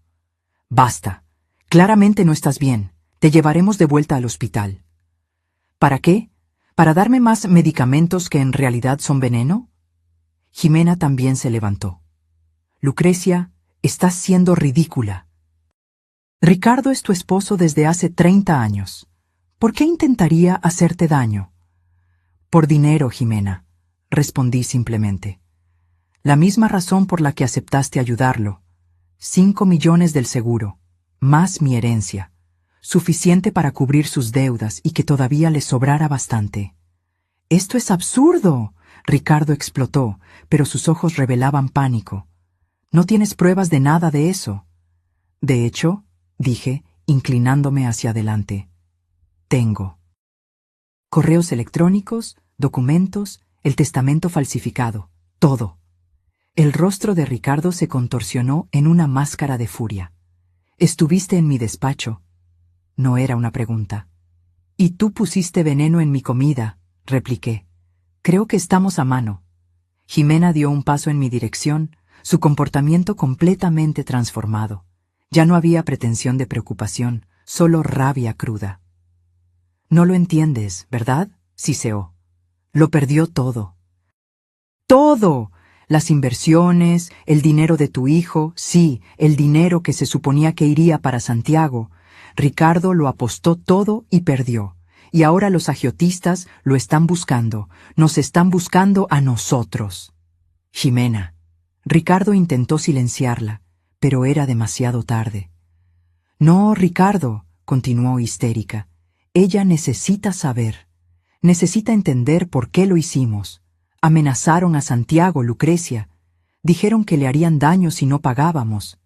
Basta. Claramente no estás bien. Te llevaremos de vuelta al hospital. ¿Para qué? ¿Para darme más medicamentos que en realidad son veneno? Jimena también se levantó. Lucrecia, estás siendo ridícula. Ricardo es tu esposo desde hace 30 años. ¿Por qué intentaría hacerte daño? Por dinero, Jimena, respondí simplemente. La misma razón por la que aceptaste ayudarlo. 5 millones del seguro, más mi herencia. Suficiente para cubrir sus deudas y que todavía le sobrara bastante. ¡Esto es absurdo!, Ricardo explotó, pero sus ojos revelaban pánico. No tienes pruebas de nada de eso. De hecho, dije, inclinándome hacia adelante, tengo. Correos electrónicos, documentos, el testamento falsificado, todo. El rostro de Ricardo se contorsionó en una máscara de furia. Estuviste en mi despacho. No era una pregunta. Y tú pusiste veneno en mi comida, repliqué. Creo que estamos a mano. Jimena dio un paso en mi dirección, su comportamiento completamente transformado. Ya no había pretensión de preocupación, solo rabia cruda. No lo entiendes, ¿verdad?, siseó. Lo perdió todo. ¡Todo! Las inversiones, el dinero de tu hijo, sí, el dinero que se suponía que iría para Santiago. Ricardo lo apostó todo y perdió. Y ahora los agiotistas lo están buscando. Nos están buscando a nosotros. Jimena. Ricardo intentó silenciarla, pero era demasiado tarde. No, Ricardo, continuó histérica. Ella necesita saber. Necesita entender por qué lo hicimos. Amenazaron a Santiago, Lucrecia. Dijeron que le harían daño si no pagábamos.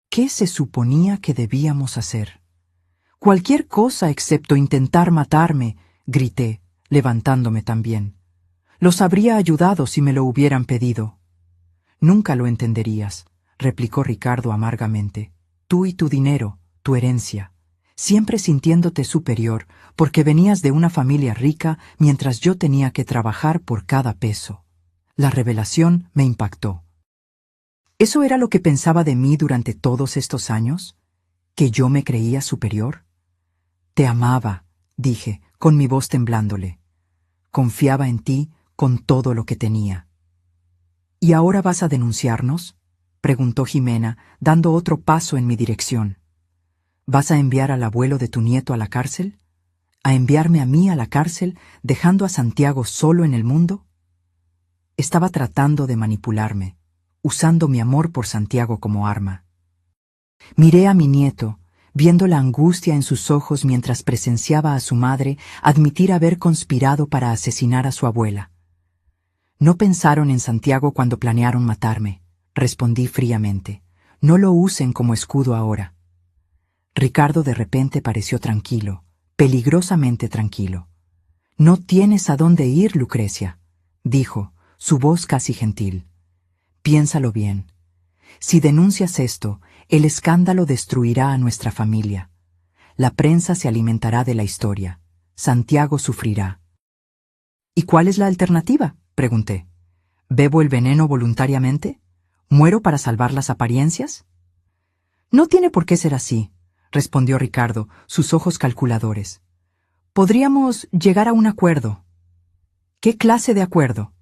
¿Qué se suponía que debíamos hacer? Cualquier cosa excepto intentar matarme, grité, levantándome también. Los habría ayudado si me lo hubieran pedido. Nunca lo entenderías, replicó Ricardo amargamente. Tú y tu dinero, tu herencia, siempre sintiéndote superior porque venías de una familia rica mientras yo tenía que trabajar por cada peso. La revelación me impactó. ¿Eso era lo que pensaba de mí durante todos estos años? ¿Que yo me creía superior? Te amaba, dije, con mi voz temblándole. Confiaba en ti con todo lo que tenía. ¿Y ahora vas a denunciarnos?, preguntó Jimena, dando otro paso en mi dirección. ¿Vas a enviar al abuelo de tu nieto a la cárcel? ¿A enviarme a mí a la cárcel, dejando a Santiago solo en el mundo? Estaba tratando de manipularme, usando mi amor por Santiago como arma. Miré a mi nieto, viendo la angustia en sus ojos mientras presenciaba a su madre admitir haber conspirado para asesinar a su abuela. «No pensaron en Santiago cuando planearon matarme», respondí fríamente. «No lo usen como escudo ahora». Ricardo de repente pareció tranquilo, peligrosamente tranquilo. «No tienes a dónde ir, Lucrecia», dijo, su voz casi gentil. «Piénsalo bien. Si denuncias esto, el escándalo destruirá a nuestra familia. La prensa se alimentará de la historia. Santiago sufrirá». «¿Y cuál es la alternativa?», pregunté. «¿Bebo el veneno voluntariamente? ¿Muero para salvar las apariencias?». «No tiene por qué ser así», respondió Ricardo, sus ojos calculadores. «Podríamos llegar a un acuerdo». «¿Qué clase de acuerdo?».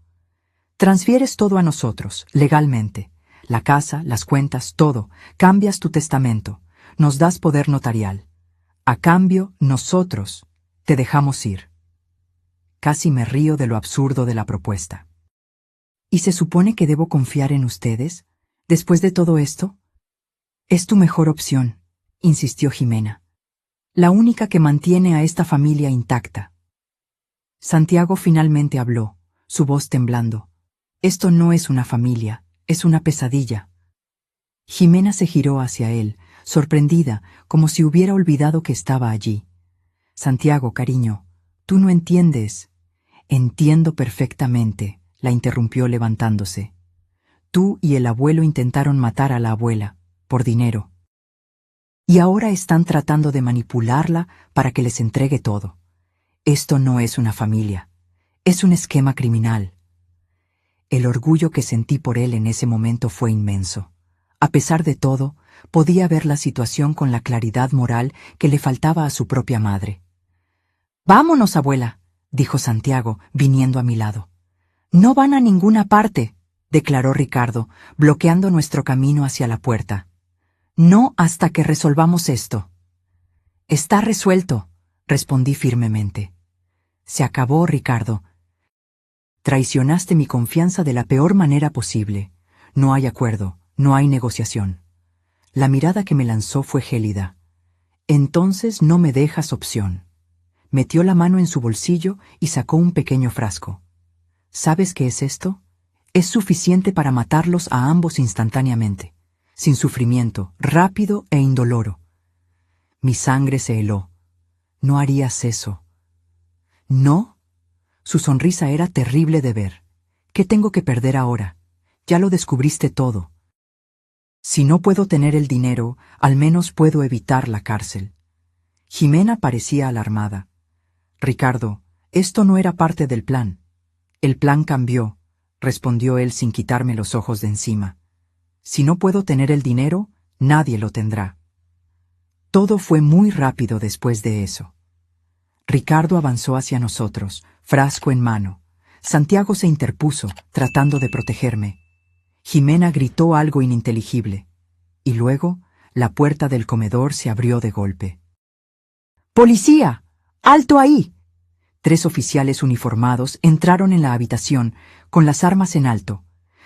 «Transfieres todo a nosotros, legalmente. La casa, las cuentas, todo. Cambias tu testamento. Nos das poder notarial. A cambio, nosotros te dejamos ir». Casi me río de lo absurdo de la propuesta. «¿Y se supone que debo confiar en ustedes, después de todo esto?». «Es tu mejor opción», insistió Jimena. «La única que mantiene a esta familia intacta». Santiago finalmente habló, su voz temblando. «Esto no es una familia, es una pesadilla». Jimena se giró hacia él, sorprendida, como si hubiera olvidado que estaba allí. «Santiago, cariño, tú no entiendes». «Entiendo perfectamente», la interrumpió levantándose. «Tú y el abuelo intentaron matar a la abuela, por dinero. Y ahora están tratando de manipularla para que les entregue todo. Esto no es una familia, es un esquema criminal». El orgullo que sentí por él en ese momento fue inmenso. A pesar de todo, podía ver la situación con la claridad moral que le faltaba a su propia madre. «Vámonos, abuela», dijo Santiago, viniendo a mi lado. «No van a ninguna parte», declaró Ricardo, bloqueando nuestro camino hacia la puerta. «No hasta que resolvamos esto». «Está resuelto», respondí firmemente. «Se acabó, Ricardo. Traicionaste mi confianza de la peor manera posible. No hay acuerdo, no hay negociación». La mirada que me lanzó fue gélida. «Entonces no me dejas opción». Metió la mano en su bolsillo y sacó un pequeño frasco. «¿Sabes qué es esto? Es suficiente para matarlos a ambos instantáneamente, sin sufrimiento, rápido e indoloro». Mi sangre se heló. «No harías eso». «¿No?». Su sonrisa era terrible de ver. «¿Qué tengo que perder ahora? Ya lo descubriste todo. Si no puedo tener el dinero, al menos puedo evitar la cárcel». Jimena parecía alarmada. «Ricardo, esto no era parte del plan». «El plan cambió», respondió él sin quitarme los ojos de encima. «Si no puedo tener el dinero, nadie lo tendrá». Todo fue muy rápido después de eso. Ricardo avanzó hacia nosotros, frasco en mano. Santiago se interpuso, tratando de protegerme. Jimena gritó algo ininteligible. Y luego, la puerta del comedor se abrió de golpe. «¡Policía! ¡Alto ahí!». 3 oficiales uniformados entraron en la habitación, con las armas en alto.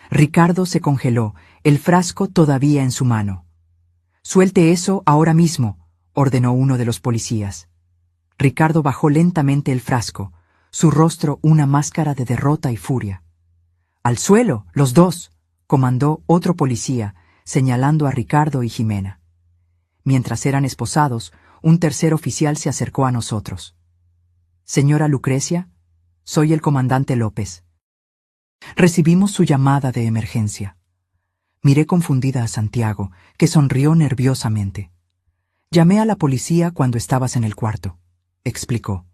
Ricardo se congeló, el frasco todavía en su mano. «Suelte eso ahora mismo», ordenó uno de los policías. Ricardo bajó lentamente el frasco, su rostro una máscara de derrota y furia. «¡Al suelo, los dos!», comandó otro policía, señalando a Ricardo y Jimena. Mientras eran esposados, un tercer oficial se acercó a nosotros. «Señora Lucrecia, soy el comandante López. Recibimos su llamada de emergencia». Miré confundida a Santiago, que sonrió nerviosamente. «Llamé a la policía cuando estabas en el cuarto», explicó.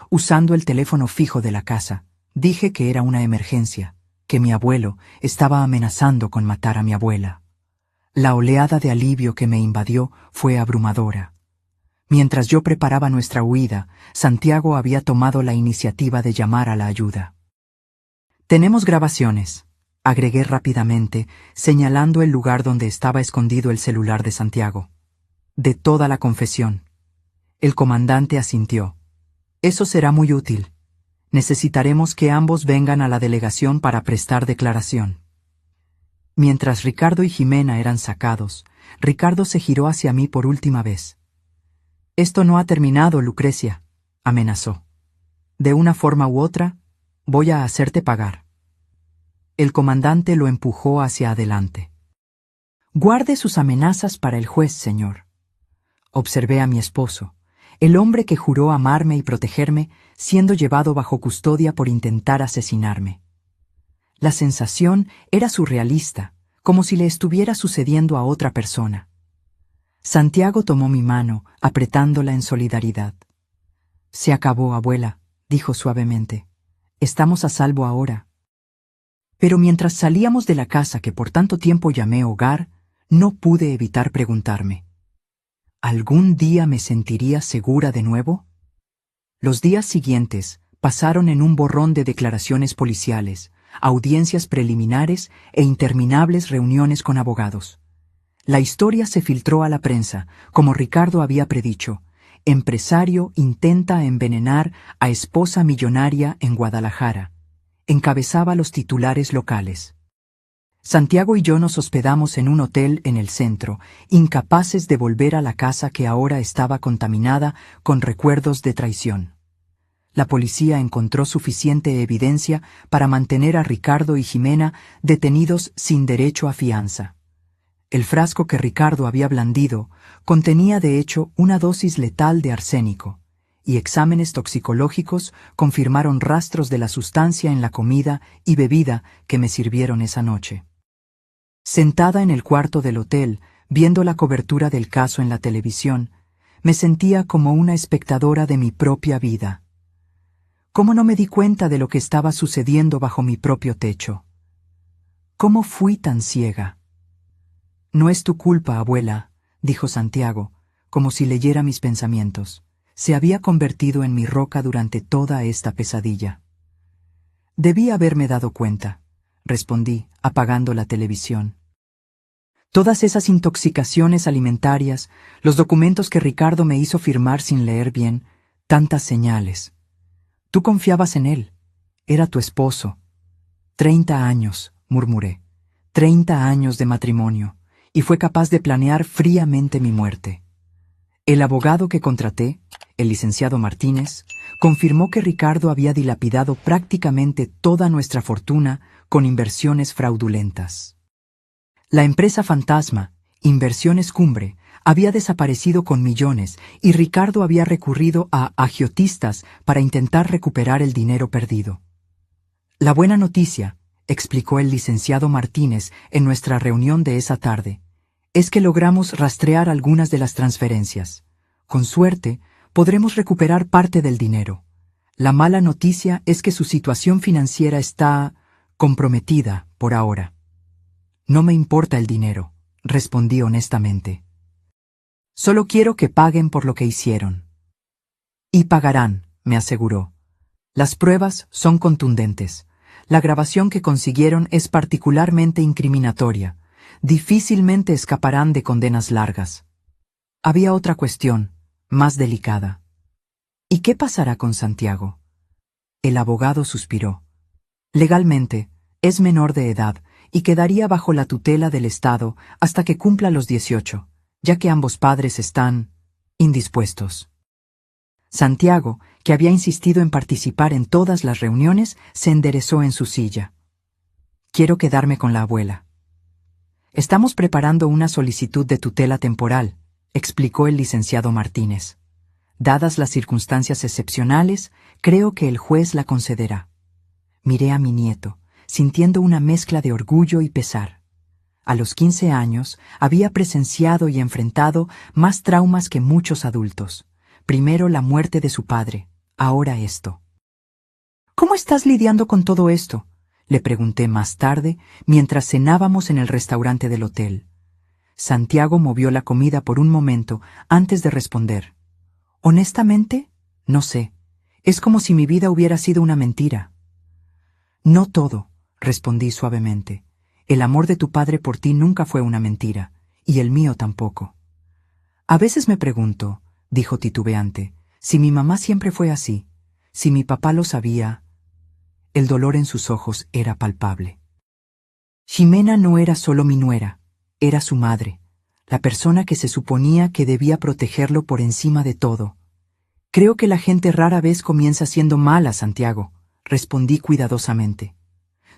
«Usando el teléfono fijo de la casa, dije que era una emergencia, que mi abuelo estaba amenazando con matar a mi abuela». La oleada de alivio que me invadió fue abrumadora. Mientras yo preparaba nuestra huida, Santiago había tomado la iniciativa de llamar a la ayuda. «Tenemos grabaciones», agregué rápidamente, señalando el lugar donde estaba escondido el celular de Santiago. «De toda la confesión». El comandante asintió. «Eso será muy útil. Necesitaremos que ambos vengan a la delegación para prestar declaración». Mientras Ricardo y Jimena eran sacados, Ricardo se giró hacia mí por última vez. Esto no ha terminado, Lucrecia, amenazó. De una forma u otra, voy a hacerte pagar. El comandante lo empujó hacia adelante. Guarde sus amenazas para el juez, señor. Observé a mi esposo, el hombre que juró amarme y protegerme, siendo llevado bajo custodia por intentar asesinarme. La sensación era surrealista, como si le estuviera sucediendo a otra persona. Santiago tomó mi mano, apretándola en solidaridad. Se acabó, abuela, dijo suavemente. Estamos a salvo ahora. Pero mientras salíamos de la casa que por tanto tiempo llamé hogar, no pude evitar preguntarme: ¿algún día me sentiría segura de nuevo? Los días siguientes pasaron en un borrón de declaraciones policiales, audiencias preliminares e interminables reuniones con abogados. La historia se filtró a la prensa, como Ricardo había predicho. Empresario intenta envenenar a esposa millonaria en Guadalajara. Encabezaba los titulares locales. Santiago y yo nos hospedamos en un hotel en el centro, incapaces de volver a la casa que ahora estaba contaminada con recuerdos de traición. La policía encontró suficiente evidencia para mantener a Ricardo y Jimena detenidos sin derecho a fianza. El frasco que Ricardo había blandido contenía de hecho una dosis letal de arsénico, y exámenes toxicológicos confirmaron rastros de la sustancia en la comida y bebida que me sirvieron esa noche. Sentada en el cuarto del hotel, viendo la cobertura del caso en la televisión, me sentía como una espectadora de mi propia vida. ¿Cómo no me di cuenta de lo que estaba sucediendo bajo mi propio techo? ¿Cómo fui tan ciega? No es tu culpa, abuela, dijo Santiago, como si leyera mis pensamientos. Se había convertido en mi roca durante toda esta pesadilla. Debí haberme dado cuenta, respondí, apagando la televisión. Todas esas intoxicaciones alimentarias, los documentos que Ricardo me hizo firmar sin leer bien, tantas señales. Tú confiabas en él. Era tu esposo. 30 años, murmuré. 30 años de matrimonio, y fue capaz de planear fríamente mi muerte. El abogado que contraté, el licenciado Martínez, confirmó que Ricardo había dilapidado prácticamente toda nuestra fortuna con inversiones fraudulentas. La empresa fantasma, Inversiones Cumbre, había desaparecido con millones y Ricardo había recurrido a agiotistas para intentar recuperar el dinero perdido. La buena noticia, explicó el licenciado Martínez en nuestra reunión de esa tarde, es que logramos rastrear algunas de las transferencias. Con suerte, podremos recuperar parte del dinero. La mala noticia es que su situación financiera está comprometida por ahora. No me importa el dinero, respondí honestamente. Solo quiero que paguen por lo que hicieron. Y pagarán, me aseguró. Las pruebas son contundentes. La grabación que consiguieron es particularmente incriminatoria. Difícilmente escaparán de condenas largas. Había otra cuestión, más delicada. ¿Y qué pasará con Santiago? El abogado suspiró. Legalmente, es menor de edad y quedaría bajo la tutela del Estado hasta que cumpla los 18, ya que ambos padres están indispuestos. Santiago, que había insistido en participar en todas las reuniones, se enderezó en su silla. Quiero quedarme con la abuela. Estamos preparando una solicitud de tutela temporal, explicó el licenciado Martínez. Dadas las circunstancias excepcionales, creo que el juez la concederá. Miré a mi nieto, sintiendo una mezcla de orgullo y pesar. A los 15 años había presenciado y enfrentado más traumas que muchos adultos. Primero la muerte de su padre, ahora esto. ¿Cómo estás lidiando con todo esto?, le pregunté más tarde, mientras cenábamos en el restaurante del hotel. Santiago movió la comida por un momento antes de responder. Honestamente, no sé. Es como si mi vida hubiera sido una mentira. No todo, respondí suavemente. El amor de tu padre por ti nunca fue una mentira, y el mío tampoco. A veces me pregunto, dijo titubeante, si mi mamá siempre fue así, si mi papá lo sabía. El dolor en sus ojos era palpable. Jimena no era solo mi nuera, era su madre, la persona que se suponía que debía protegerlo por encima de todo. Creo que la gente rara vez comienza siendo mala, Santiago, respondí cuidadosamente.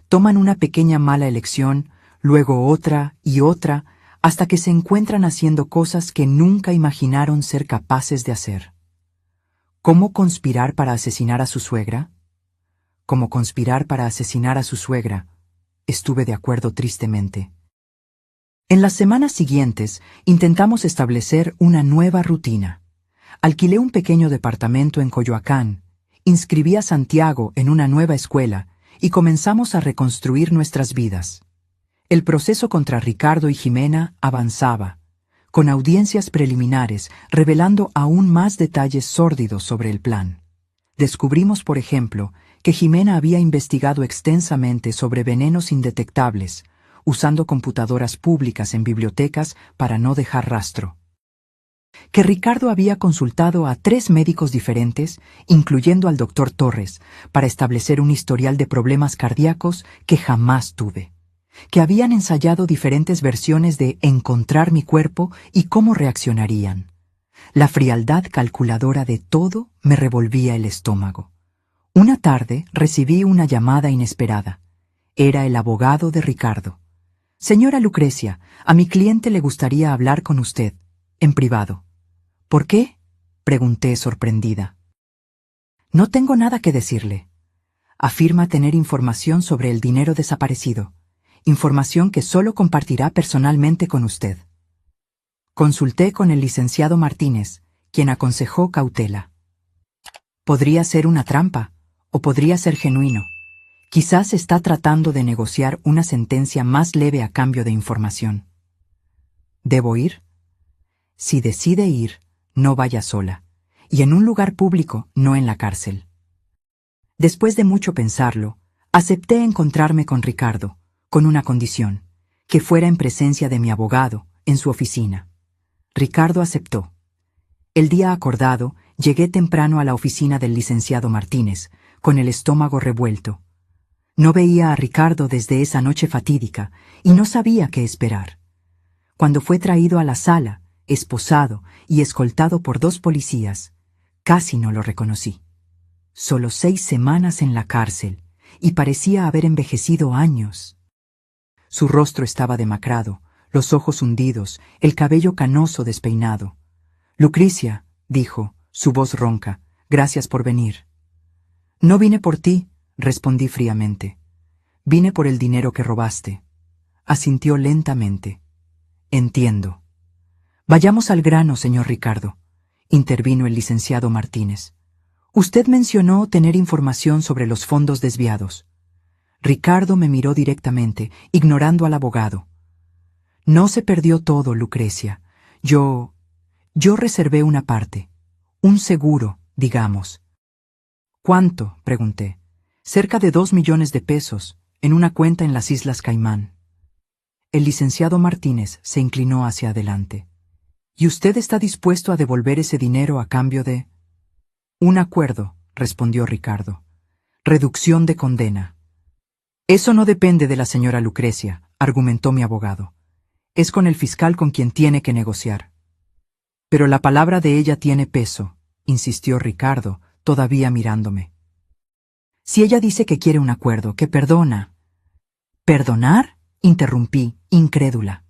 Toman una pequeña mala elección, luego otra y otra, hasta que se encuentran haciendo cosas que nunca imaginaron ser capaces de hacer. ¿Cómo conspirar para asesinar a su suegra? Como conspirar para asesinar a su suegra, estuve de acuerdo tristemente. En las semanas siguientes intentamos establecer una nueva rutina. Alquilé un pequeño departamento en Coyoacán, inscribí a Santiago en una nueva escuela y comenzamos a reconstruir nuestras vidas. El proceso contra Ricardo y Jimena avanzaba, con audiencias preliminares revelando aún más detalles sórdidos sobre el plan. Descubrimos, por ejemplo, que Jimena había investigado extensamente sobre venenos indetectables, usando computadoras públicas en bibliotecas para no dejar rastro. Que Ricardo había consultado a 3 médicos diferentes, incluyendo al doctor Torres, para establecer un historial de problemas cardíacos que jamás tuve. Que habían ensayado diferentes versiones de encontrar mi cuerpo y cómo reaccionarían. La frialdad calculadora de todo me revolvía el estómago. Una tarde recibí una llamada inesperada. Era el abogado de Ricardo. «Señora Lucrecia, a mi cliente le gustaría hablar con usted, en privado». «¿Por qué?», pregunté sorprendida. «No tengo nada que decirle. Afirma tener información sobre el dinero desaparecido, información que solo compartirá personalmente con usted». Consulté con el licenciado Martínez, quien aconsejó cautela. Podría ser una trampa, o podría ser genuino. Quizás está tratando de negociar una sentencia más leve a cambio de información. ¿Debo ir? Si decide ir, no vaya sola, y en un lugar público, no en la cárcel. Después de mucho pensarlo, acepté encontrarme con Ricardo, con una condición, que fuera en presencia de mi abogado, en su oficina. Ricardo aceptó. El día acordado, llegué temprano a la oficina del licenciado Martínez, con el estómago revuelto. No veía a Ricardo desde esa noche fatídica y no sabía qué esperar. Cuando fue traído a la sala, esposado y escoltado por 2 policías, casi no lo reconocí. Solo 6 semanas en la cárcel y parecía haber envejecido años. Su rostro estaba demacrado, los ojos hundidos, el cabello canoso despeinado. «Lucrecia», dijo, su voz ronca, «gracias por venir». «No vine por ti», respondí fríamente. «Vine por el dinero que robaste». Asintió lentamente. «Entiendo». «Vayamos al grano, señor Ricardo», intervino el licenciado Martínez. «Usted mencionó tener información sobre los fondos desviados». Ricardo me miró directamente, ignorando al abogado. «No se perdió todo, Lucrecia. Yo reservé una parte. Un seguro, digamos». «¿Cuánto?», pregunté. «Cerca de 2 millones de pesos, en una cuenta en las Islas Caimán». El licenciado Martínez se inclinó hacia adelante. «¿Y usted está dispuesto a devolver ese dinero a cambio de...?» «Un acuerdo», respondió Ricardo. «Reducción de condena». «Eso no depende de la señora Lucrecia», argumentó mi abogado. «Es con el fiscal con quien tiene que negociar». «Pero la palabra de ella tiene peso», insistió Ricardo, todavía mirándome. «Si ella dice que quiere un acuerdo, que perdona». «¿Perdonar?», interrumpí, incrédula.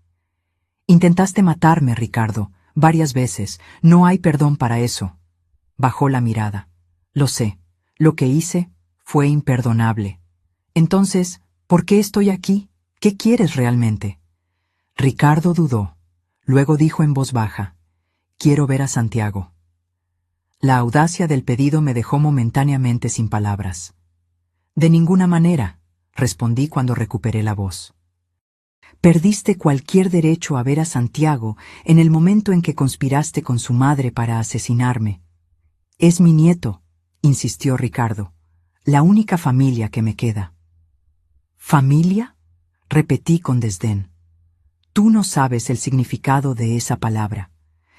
«Intentaste matarme, Ricardo, varias veces. No hay perdón para eso». Bajó la mirada. «Lo sé. Lo que hice fue imperdonable. Entonces, ¿por qué estoy aquí? ¿Qué quieres realmente?» Ricardo dudó. Luego dijo en voz baja, «Quiero ver a Santiago». La audacia del pedido me dejó momentáneamente sin palabras. «De ninguna manera», respondí cuando recuperé la voz. «Perdiste cualquier derecho a ver a Santiago en el momento en que conspiraste con su madre para asesinarme». «Es mi nieto», insistió Ricardo, «la única familia que me queda». «¿Familia?», repetí con desdén. «Tú no sabes el significado de esa palabra.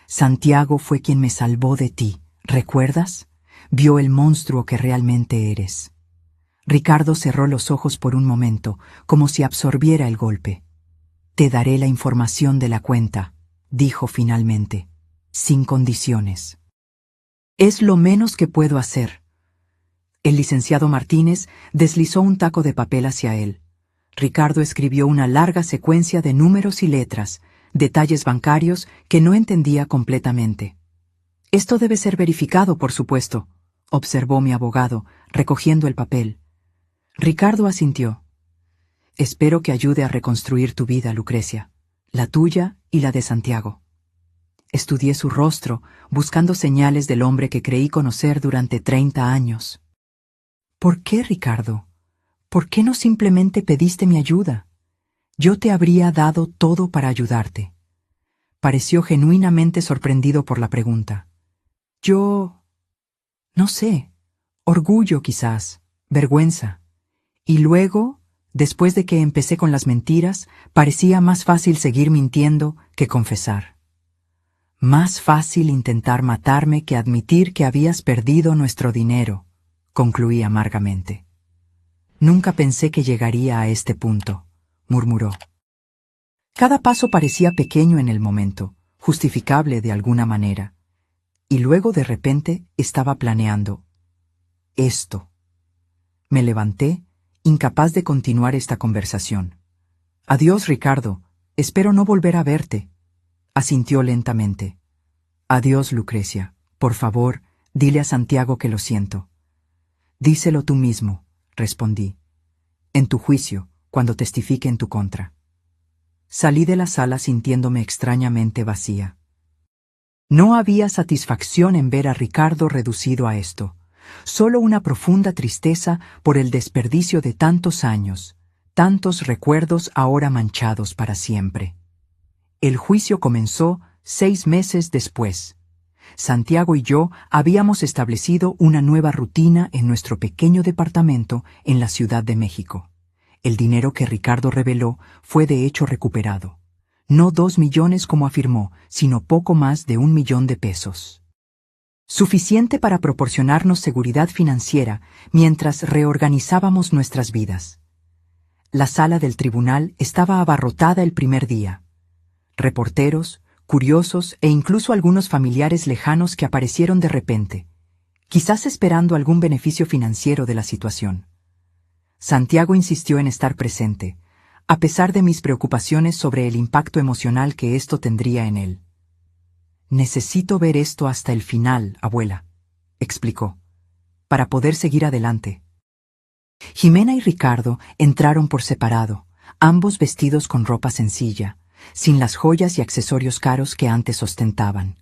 Santiago fue quien me salvó de ti, ¿recuerdas? Vio el monstruo que realmente eres». Ricardo cerró los ojos por un momento, como si absorbiera el golpe. «Te daré la información de la cuenta», dijo finalmente, sin condiciones. Es lo menos que puedo hacer. El licenciado Martínez deslizó un taco de papel hacia él. Ricardo escribió una larga secuencia de números y letras, detalles bancarios que no entendía completamente. Esto debe ser verificado, por supuesto, observó mi abogado, recogiendo el papel. Ricardo asintió. Espero que ayude a reconstruir tu vida, Lucrecia, la tuya y la de Santiago. Estudié su rostro, buscando señales del hombre que creí conocer durante 30 años. ¿Por qué, Ricardo? ¿Por qué no simplemente pediste mi ayuda? Yo te habría dado todo para ayudarte. Pareció genuinamente sorprendido por la pregunta. No sé, orgullo quizás, vergüenza. Y luego, después de que empecé con las mentiras, parecía más fácil seguir mintiendo que confesar. Más fácil intentar matarme que admitir que habías perdido nuestro dinero, concluí amargamente. Nunca pensé que llegaría a este punto, murmuró. Cada paso parecía pequeño en el momento, justificable de alguna manera. Y luego de repente estaba planeando esto. Me levanté, incapaz de continuar esta conversación. Adiós, Ricardo. Espero no volver a verte. Asintió lentamente. Adiós, Lucrecia. Por favor, dile a Santiago que lo siento. Díselo tú mismo, respondí. En tu juicio, cuando testifique en tu contra. Salí de la sala sintiéndome extrañamente vacía. No había satisfacción en ver a Ricardo reducido a esto, solo una profunda tristeza por el desperdicio de tantos años, tantos recuerdos ahora manchados para siempre. El juicio comenzó 6 meses después. Santiago y yo habíamos establecido una nueva rutina en nuestro pequeño departamento en la Ciudad de México. El dinero que Ricardo reveló fue de hecho recuperado. No 2 millones como afirmó, sino poco más de 1 millón de pesos. Suficiente para proporcionarnos seguridad financiera mientras reorganizábamos nuestras vidas. La sala del tribunal estaba abarrotada el primer día. Reporteros, curiosos e incluso algunos familiares lejanos que aparecieron de repente, quizás esperando algún beneficio financiero de la situación. Santiago insistió en estar presente, a pesar de mis preocupaciones sobre el impacto emocional que esto tendría en él. Necesito ver esto hasta el final, abuela, explicó, para poder seguir adelante. Jimena y Ricardo entraron por separado, ambos vestidos con ropa sencilla, sin las joyas y accesorios caros que antes ostentaban.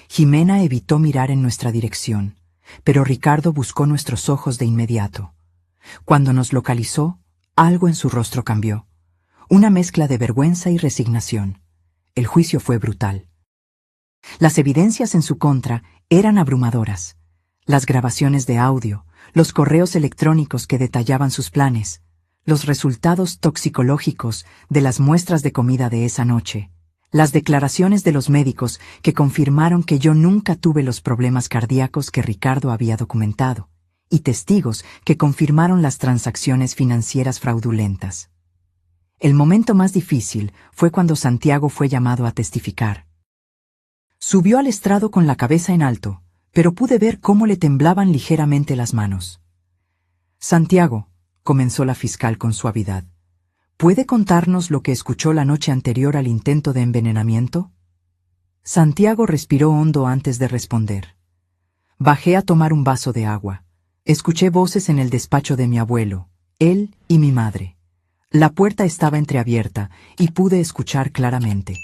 Jimena evitó mirar en nuestra dirección, pero Ricardo buscó nuestros ojos de inmediato. Cuando nos localizó, algo en su rostro cambió. Una mezcla de vergüenza y resignación. El juicio fue brutal. Las evidencias en su contra eran abrumadoras. Las grabaciones de audio, los correos electrónicos que detallaban sus planes, los resultados toxicológicos de las muestras de comida de esa noche, las declaraciones de los médicos que confirmaron que yo nunca tuve los problemas cardíacos que Ricardo había documentado, y testigos que confirmaron las transacciones financieras fraudulentas. El momento más difícil fue cuando Santiago fue llamado a testificar. Subió al estrado con la cabeza en alto, pero pude ver cómo le temblaban ligeramente las manos. Santiago, comenzó la fiscal con suavidad, ¿puede contarnos lo que escuchó la noche anterior al intento de envenenamiento? Santiago respiró hondo antes de responder. Bajé a tomar un vaso de agua. Escuché voces en el despacho de mi abuelo, él y mi madre. La puerta estaba entreabierta y pude escuchar claramente.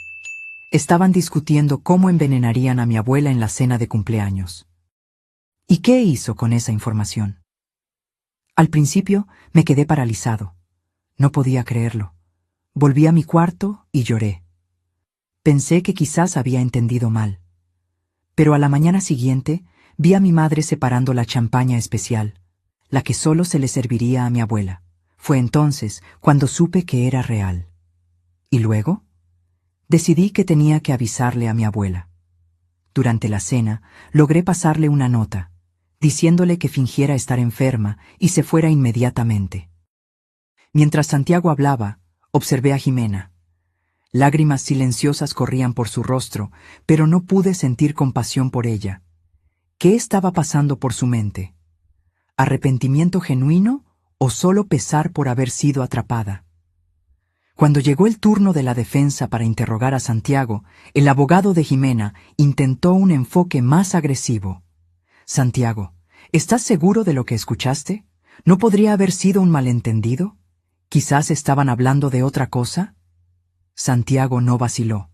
Estaban discutiendo cómo envenenarían a mi abuela en la cena de cumpleaños. ¿Y qué hizo con esa información? Al principio me quedé paralizado. No podía creerlo. Volví a mi cuarto y lloré. Pensé que quizás había entendido mal. Pero a la mañana siguiente vi a mi madre separando la champaña especial, la que solo se le serviría a mi abuela. Fue entonces cuando supe que era real. ¿Y luego? Decidí que tenía que avisarle a mi abuela. Durante la cena, logré pasarle una nota, diciéndole que fingiera estar enferma y se fuera inmediatamente. Mientras Santiago hablaba, observé a Jimena. Lágrimas silenciosas corrían por su rostro, pero no pude sentir compasión por ella. ¿Qué estaba pasando por su mente? ¿Arrepentimiento genuino o solo pesar por haber sido atrapada? Cuando llegó el turno de la defensa para interrogar a Santiago, el abogado de Jimena intentó un enfoque más agresivo. Santiago, ¿estás seguro de lo que escuchaste? ¿No podría haber sido un malentendido? ¿Quizás estaban hablando de otra cosa? Santiago no vaciló.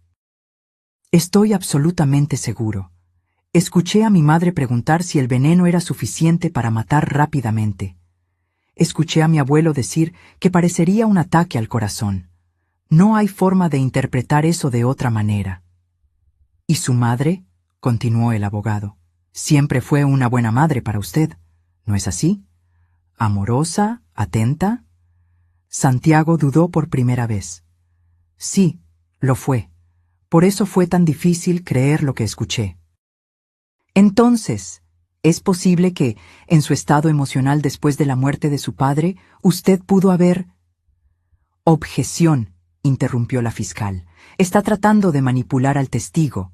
Estoy absolutamente seguro. Escuché a mi madre preguntar si el veneno era suficiente para matar rápidamente. Escuché a mi abuelo decir que parecería un ataque al corazón. No hay forma de interpretar eso de otra manera. ¿Y su madre? Continuó el abogado. Siempre fue una buena madre para usted, ¿no es así? ¿Amorosa? ¿Atenta? Santiago dudó por primera vez. Sí, lo fue. Por eso fue tan difícil creer lo que escuché. Entonces, ¿es posible que, en su estado emocional después de la muerte de su padre, usted pudo haber... Objeción, interrumpió la fiscal. Está tratando de manipular al testigo.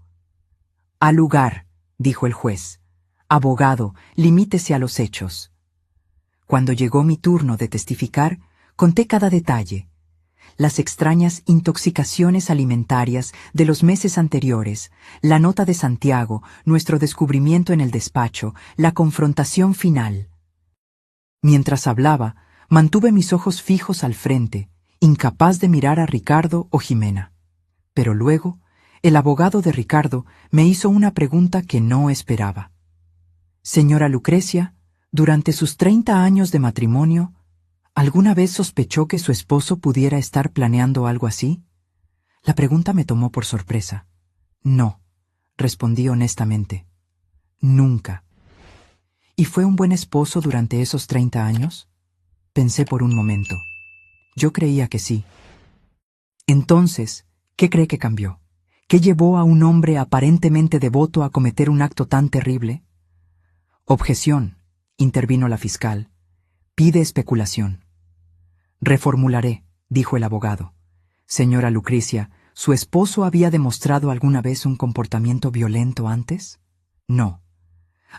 Al lugar, dijo el juez. Abogado, limítese a los hechos. Cuando llegó mi turno de testificar, conté cada detalle. Las extrañas intoxicaciones alimentarias de los meses anteriores, la nota de Santiago, nuestro descubrimiento en el despacho, la confrontación final. Mientras hablaba, mantuve mis ojos fijos al frente, incapaz de mirar a Ricardo o Jimena. Pero luego, el abogado de Ricardo me hizo una pregunta que no esperaba. Señora Lucrecia, durante sus 30 años de matrimonio, ¿alguna vez sospechó que su esposo pudiera estar planeando algo así? La pregunta me tomó por sorpresa. No, respondí honestamente. Nunca. ¿Y fue un buen esposo durante esos 30 años? Pensé por un momento. Yo creía que sí. Entonces, ¿qué cree que cambió? ¿Qué llevó a un hombre aparentemente devoto a cometer un acto tan terrible? Objeción, intervino la fiscal. Pide especulación. Reformularé, dijo el abogado. Señora Lucrecia, ¿su esposo había demostrado alguna vez un comportamiento violento antes? No.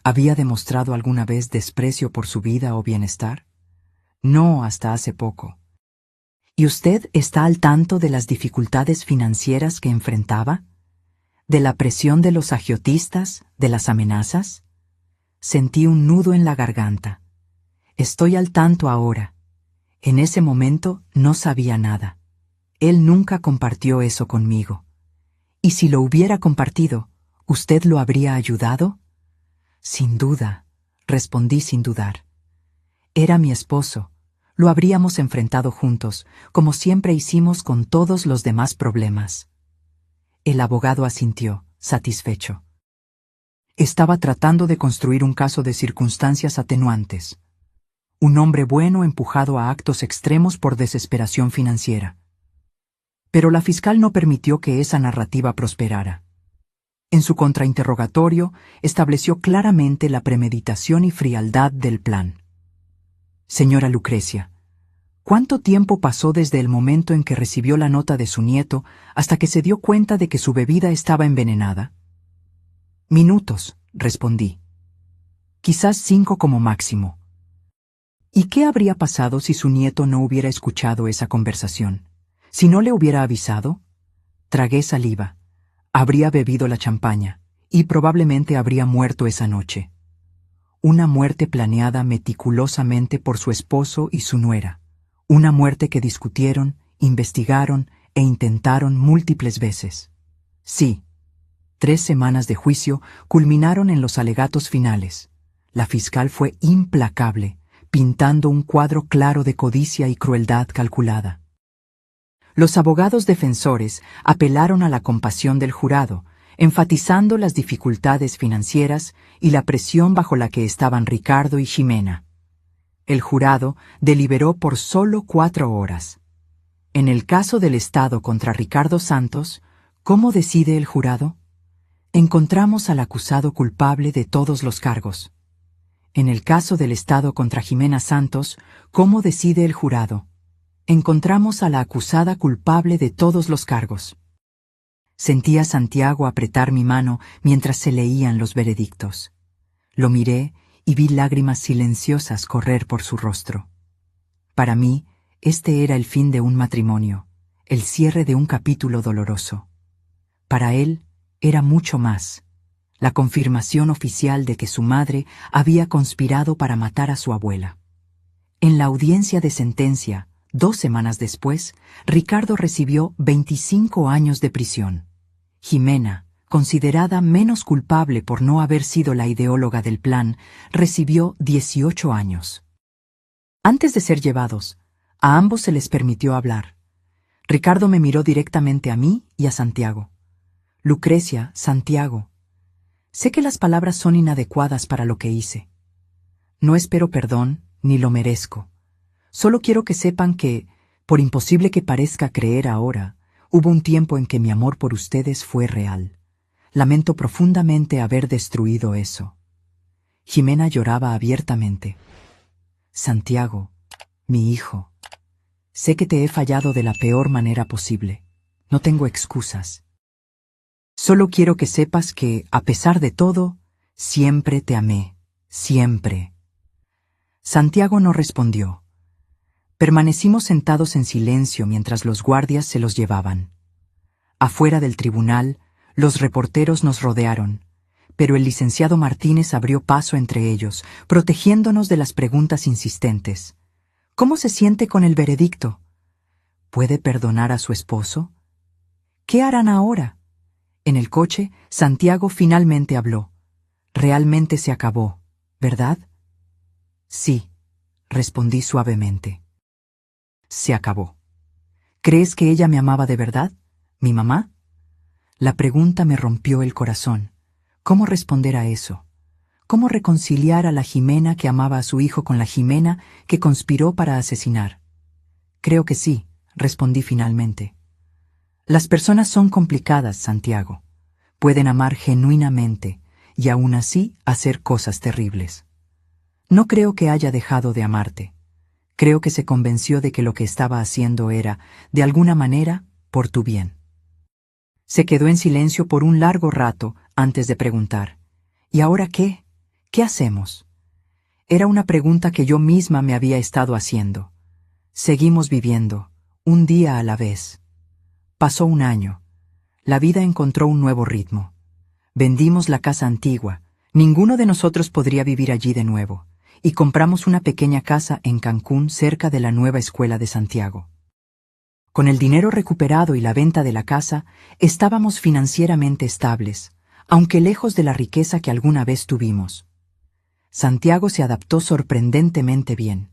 ¿Había demostrado alguna vez desprecio por su vida o bienestar? No, hasta hace poco. ¿Y usted está al tanto de las dificultades financieras que enfrentaba? ¿De la presión de los agiotistas? ¿De las amenazas? Sentí un nudo en la garganta. Estoy al tanto ahora. En ese momento no sabía nada. Él nunca compartió eso conmigo. ¿Y si lo hubiera compartido, usted lo habría ayudado? Sin duda, respondí sin dudar. Era mi esposo. Lo habríamos enfrentado juntos, como siempre hicimos con todos los demás problemas. El abogado asintió, satisfecho. Estaba tratando de construir un caso de circunstancias atenuantes. Un hombre bueno empujado a actos extremos por desesperación financiera. Pero la fiscal no permitió que esa narrativa prosperara. En su contrainterrogatorio, estableció claramente la premeditación y frialdad del plan. Señora Lucrecia, ¿cuánto tiempo pasó desde el momento en que recibió la nota de su nieto hasta que se dio cuenta de que su bebida estaba envenenada? Minutos, respondí. Quizás 5 como máximo. ¿Y qué habría pasado si su nieto no hubiera escuchado esa conversación? ¿Si no le hubiera avisado? Tragué saliva. Habría bebido la champaña, y probablemente habría muerto esa noche. Una muerte planeada meticulosamente por su esposo y su nuera. Una muerte que discutieron, investigaron e intentaron múltiples veces. Sí. 3 semanas de juicio culminaron en los alegatos finales. La fiscal fue implacable, pintando un cuadro claro de codicia y crueldad calculada. Los abogados defensores apelaron a la compasión del jurado, enfatizando las dificultades financieras y la presión bajo la que estaban Ricardo y Jimena. El jurado deliberó por solo 4 horas. En el caso del Estado contra Ricardo Santos, ¿cómo decide el jurado? Encontramos al acusado culpable de todos los cargos. En el caso del Estado contra Jimena Santos, ¿cómo decide el jurado? Encontramos a la acusada culpable de todos los cargos. Sentí a Santiago apretar mi mano mientras se leían los veredictos. Lo miré y vi lágrimas silenciosas correr por su rostro. Para mí, este era el fin de un matrimonio, el cierre de un capítulo doloroso. Para él, era mucho más, la confirmación oficial de que su madre había conspirado para matar a su abuela. En la audiencia de sentencia, 2 semanas después, Ricardo recibió 25 años de prisión. Jimena, considerada menos culpable por no haber sido la ideóloga del plan, recibió 18 años. Antes de ser llevados, a ambos se les permitió hablar. Ricardo me miró directamente a mí y a Santiago. Lucrecia, Santiago. Sé que las palabras son inadecuadas para lo que hice. No espero perdón, ni lo merezco. Solo quiero que sepan que, por imposible que parezca creer ahora, hubo un tiempo en que mi amor por ustedes fue real. Lamento profundamente haber destruido eso. Jimena lloraba abiertamente. Santiago, mi hijo, sé que te he fallado de la peor manera posible. No tengo excusas. Solo quiero que sepas que, a pesar de todo, siempre te amé, siempre. Santiago no respondió. Permanecimos sentados en silencio mientras los guardias se los llevaban. Afuera del tribunal, los reporteros nos rodearon, pero el licenciado Martínez abrió paso entre ellos, protegiéndonos de las preguntas insistentes. ¿Cómo se siente con el veredicto? ¿Puede perdonar a su esposo? ¿Qué harán ahora? En el coche, Santiago finalmente habló. Realmente se acabó, ¿verdad? Sí, respondí suavemente. Se acabó. ¿Crees que ella me amaba de verdad? ¿Mi mamá? La pregunta me rompió el corazón. ¿Cómo responder a eso? ¿Cómo reconciliar a la Jimena que amaba a su hijo con la Jimena que conspiró para asesinar? Creo que sí, respondí finalmente. Las personas son complicadas, Santiago. Pueden amar genuinamente y aún así hacer cosas terribles. No creo que haya dejado de amarte. Creo que se convenció de que lo que estaba haciendo era, de alguna manera, por tu bien. Se quedó en silencio por un largo rato antes de preguntar. ¿Y ahora qué? ¿Qué hacemos? Era una pregunta que yo misma me había estado haciendo. Seguimos viviendo, un día a la vez. Pasó un año. La vida encontró un nuevo ritmo. Vendimos la casa antigua. Ninguno de nosotros podría vivir allí de nuevo. Y compramos una pequeña casa en Cancún cerca de la nueva escuela de Santiago. Con el dinero recuperado y la venta de la casa, estábamos financieramente estables, aunque lejos de la riqueza que alguna vez tuvimos. Santiago se adaptó sorprendentemente bien.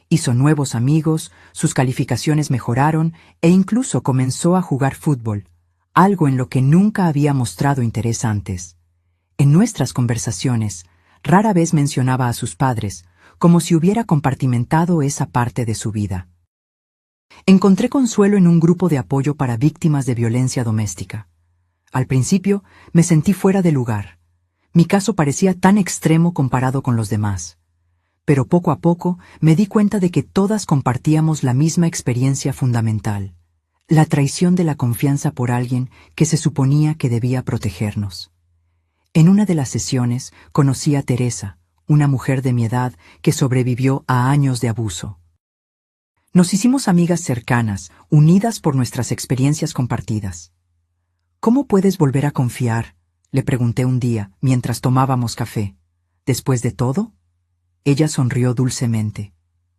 Hizo nuevos amigos, sus calificaciones mejoraron e incluso comenzó a jugar fútbol, algo en lo que nunca había mostrado interés antes. En nuestras conversaciones, rara vez mencionaba a sus padres, como si hubiera compartimentado esa parte de su vida. Encontré consuelo en un grupo de apoyo para víctimas de violencia doméstica. Al principio, me sentí fuera de lugar. Mi caso parecía tan extremo comparado con los demás. Pero poco a poco me di cuenta de que todas compartíamos la misma experiencia fundamental, la traición de la confianza por alguien que se suponía que debía protegernos. En una de las sesiones conocí a Teresa, una mujer de mi edad que sobrevivió a años de abuso. Nos hicimos amigas cercanas, unidas por nuestras experiencias compartidas. ¿Cómo puedes volver a confiar?, le pregunté un día mientras tomábamos café. ¿Después de todo? Ella sonrió dulcemente.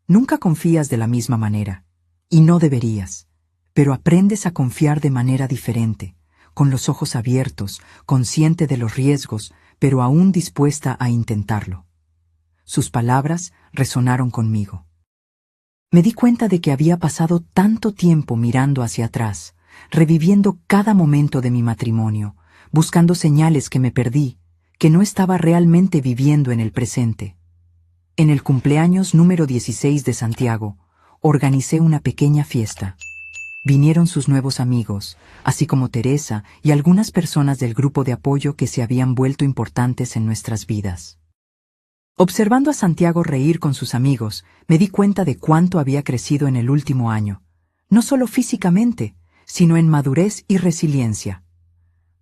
Nunca confías de la misma manera, y no deberías, pero aprendes a confiar de manera diferente, con los ojos abiertos, consciente de los riesgos, pero aún dispuesta a intentarlo. Sus palabras resonaron conmigo. Me di cuenta de que había pasado tanto tiempo mirando hacia atrás, reviviendo cada momento de mi matrimonio, buscando señales que me perdí, que no estaba realmente viviendo en el presente. En el cumpleaños número 16 de Santiago, organicé una pequeña fiesta. Vinieron sus nuevos amigos, así como Teresa y algunas personas del grupo de apoyo que se habían vuelto importantes en nuestras vidas. Observando a Santiago reír con sus amigos, me di cuenta de cuánto había crecido en el último año, no solo físicamente, sino en madurez y resiliencia.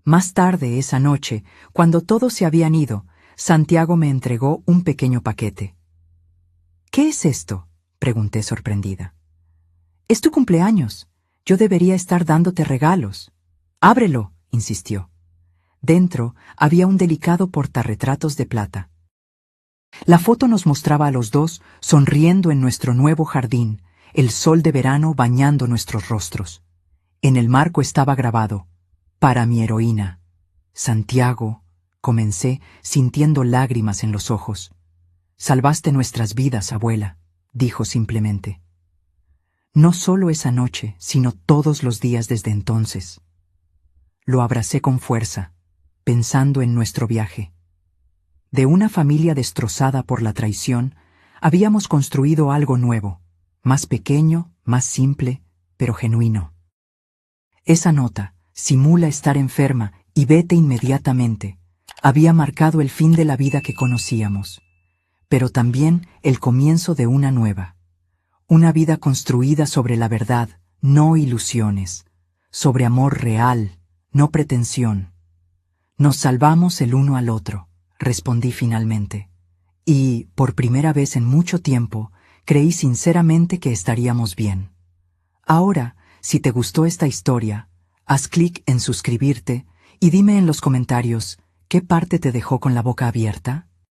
Más tarde esa noche, cuando todos se habían ido, Santiago me entregó un pequeño paquete. ¿Qué es esto?, pregunté sorprendida. Es tu cumpleaños. Yo debería estar dándote regalos. Ábrelo, insistió. Dentro había un delicado portarretratos de plata. La foto nos mostraba a los dos sonriendo en nuestro nuevo jardín, el sol de verano bañando nuestros rostros. En el marco estaba grabado: para mi heroína. Santiago, comencé, sintiendo lágrimas en los ojos. Salvaste nuestras vidas, abuela, dijo simplemente. No solo esa noche, sino todos los días desde entonces. Lo abracé con fuerza, pensando en nuestro viaje. De una familia destrozada por la traición, habíamos construido algo nuevo, más pequeño, más simple, pero genuino. Esa nota: simula estar enferma y vete inmediatamente, había marcado el fin de la vida que conocíamos, pero también el comienzo de una nueva. Una vida construida sobre la verdad, no ilusiones, sobre amor real, no pretensión. Nos salvamos el uno al otro, respondí finalmente. Y, por primera vez en mucho tiempo, creí sinceramente que estaríamos bien. Ahora, si te gustó esta historia, haz clic en suscribirte y dime en los comentarios qué parte te dejó con la boca abierta.